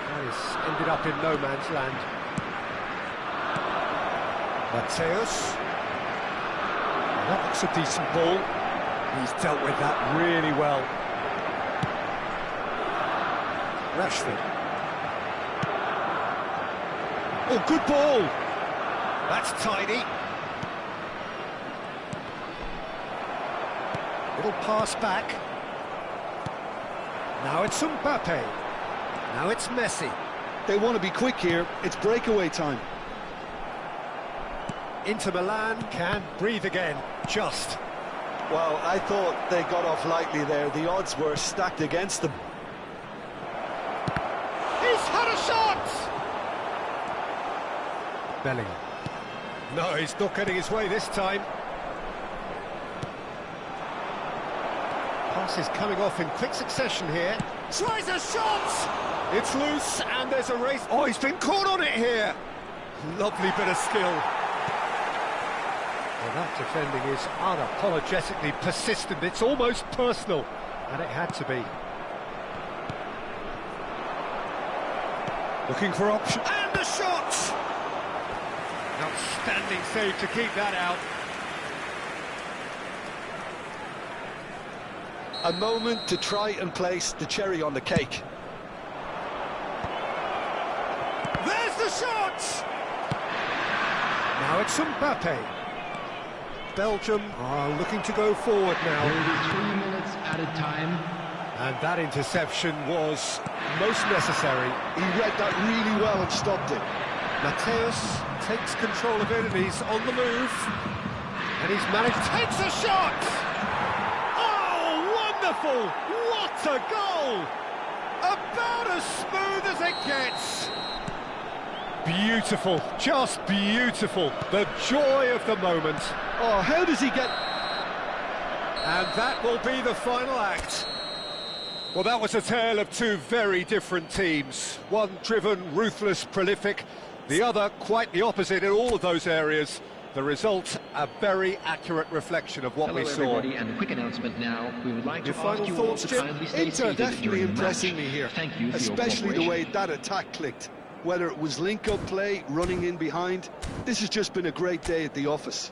That has ended up in no man's land. Mateus. That looks a decent ball. He's dealt with that really well. Rashford. Oh, good ball! That's tidy. Little pass back. Now it's Mbappe. Now it's Messi. They want to be quick here. It's breakaway time. Inter Milan can breathe again. Just. Well, I thought they got off lightly there. The odds were stacked against them. He's had a shot! Bellingham. No, he's not getting his way this time. Pass is coming off in quick succession here. Tries a shot! It's loose and there's a race. Oh, he's been caught on it here. Lovely bit of skill. Well, that defending is unapologetically persistent. It's almost personal, and it had to be. Looking for option, and the shot! Outstanding save to keep that out. A moment to try and place the cherry on the cake. There's the shot! Now it's Mbappe. Belgium are looking to go forward now. 3 minutes at a time. And that interception was most necessary. He read that really well and stopped it. Mateus takes control of it and he's on the move. And he's managed, takes a shot! Oh, wonderful! What a goal! About as smooth as it gets. Beautiful, just beautiful. The joy of the moment. Oh, how does he get... And that will be the final act. Well, that was a tale of two very different teams. One driven, ruthless, prolific. The other quite the opposite in all of those areas. The result, a very accurate reflection of what Hello we saw. everybody, and a quick announcement now. We would like Your to final ask you all thoughts, to Jim? kindly stay Inter seated definitely during the impressing match. me here, Thank you for especially your the way cooperation. that attack clicked. Whether it was link-up play, running in behind, this has just been a great day at the office.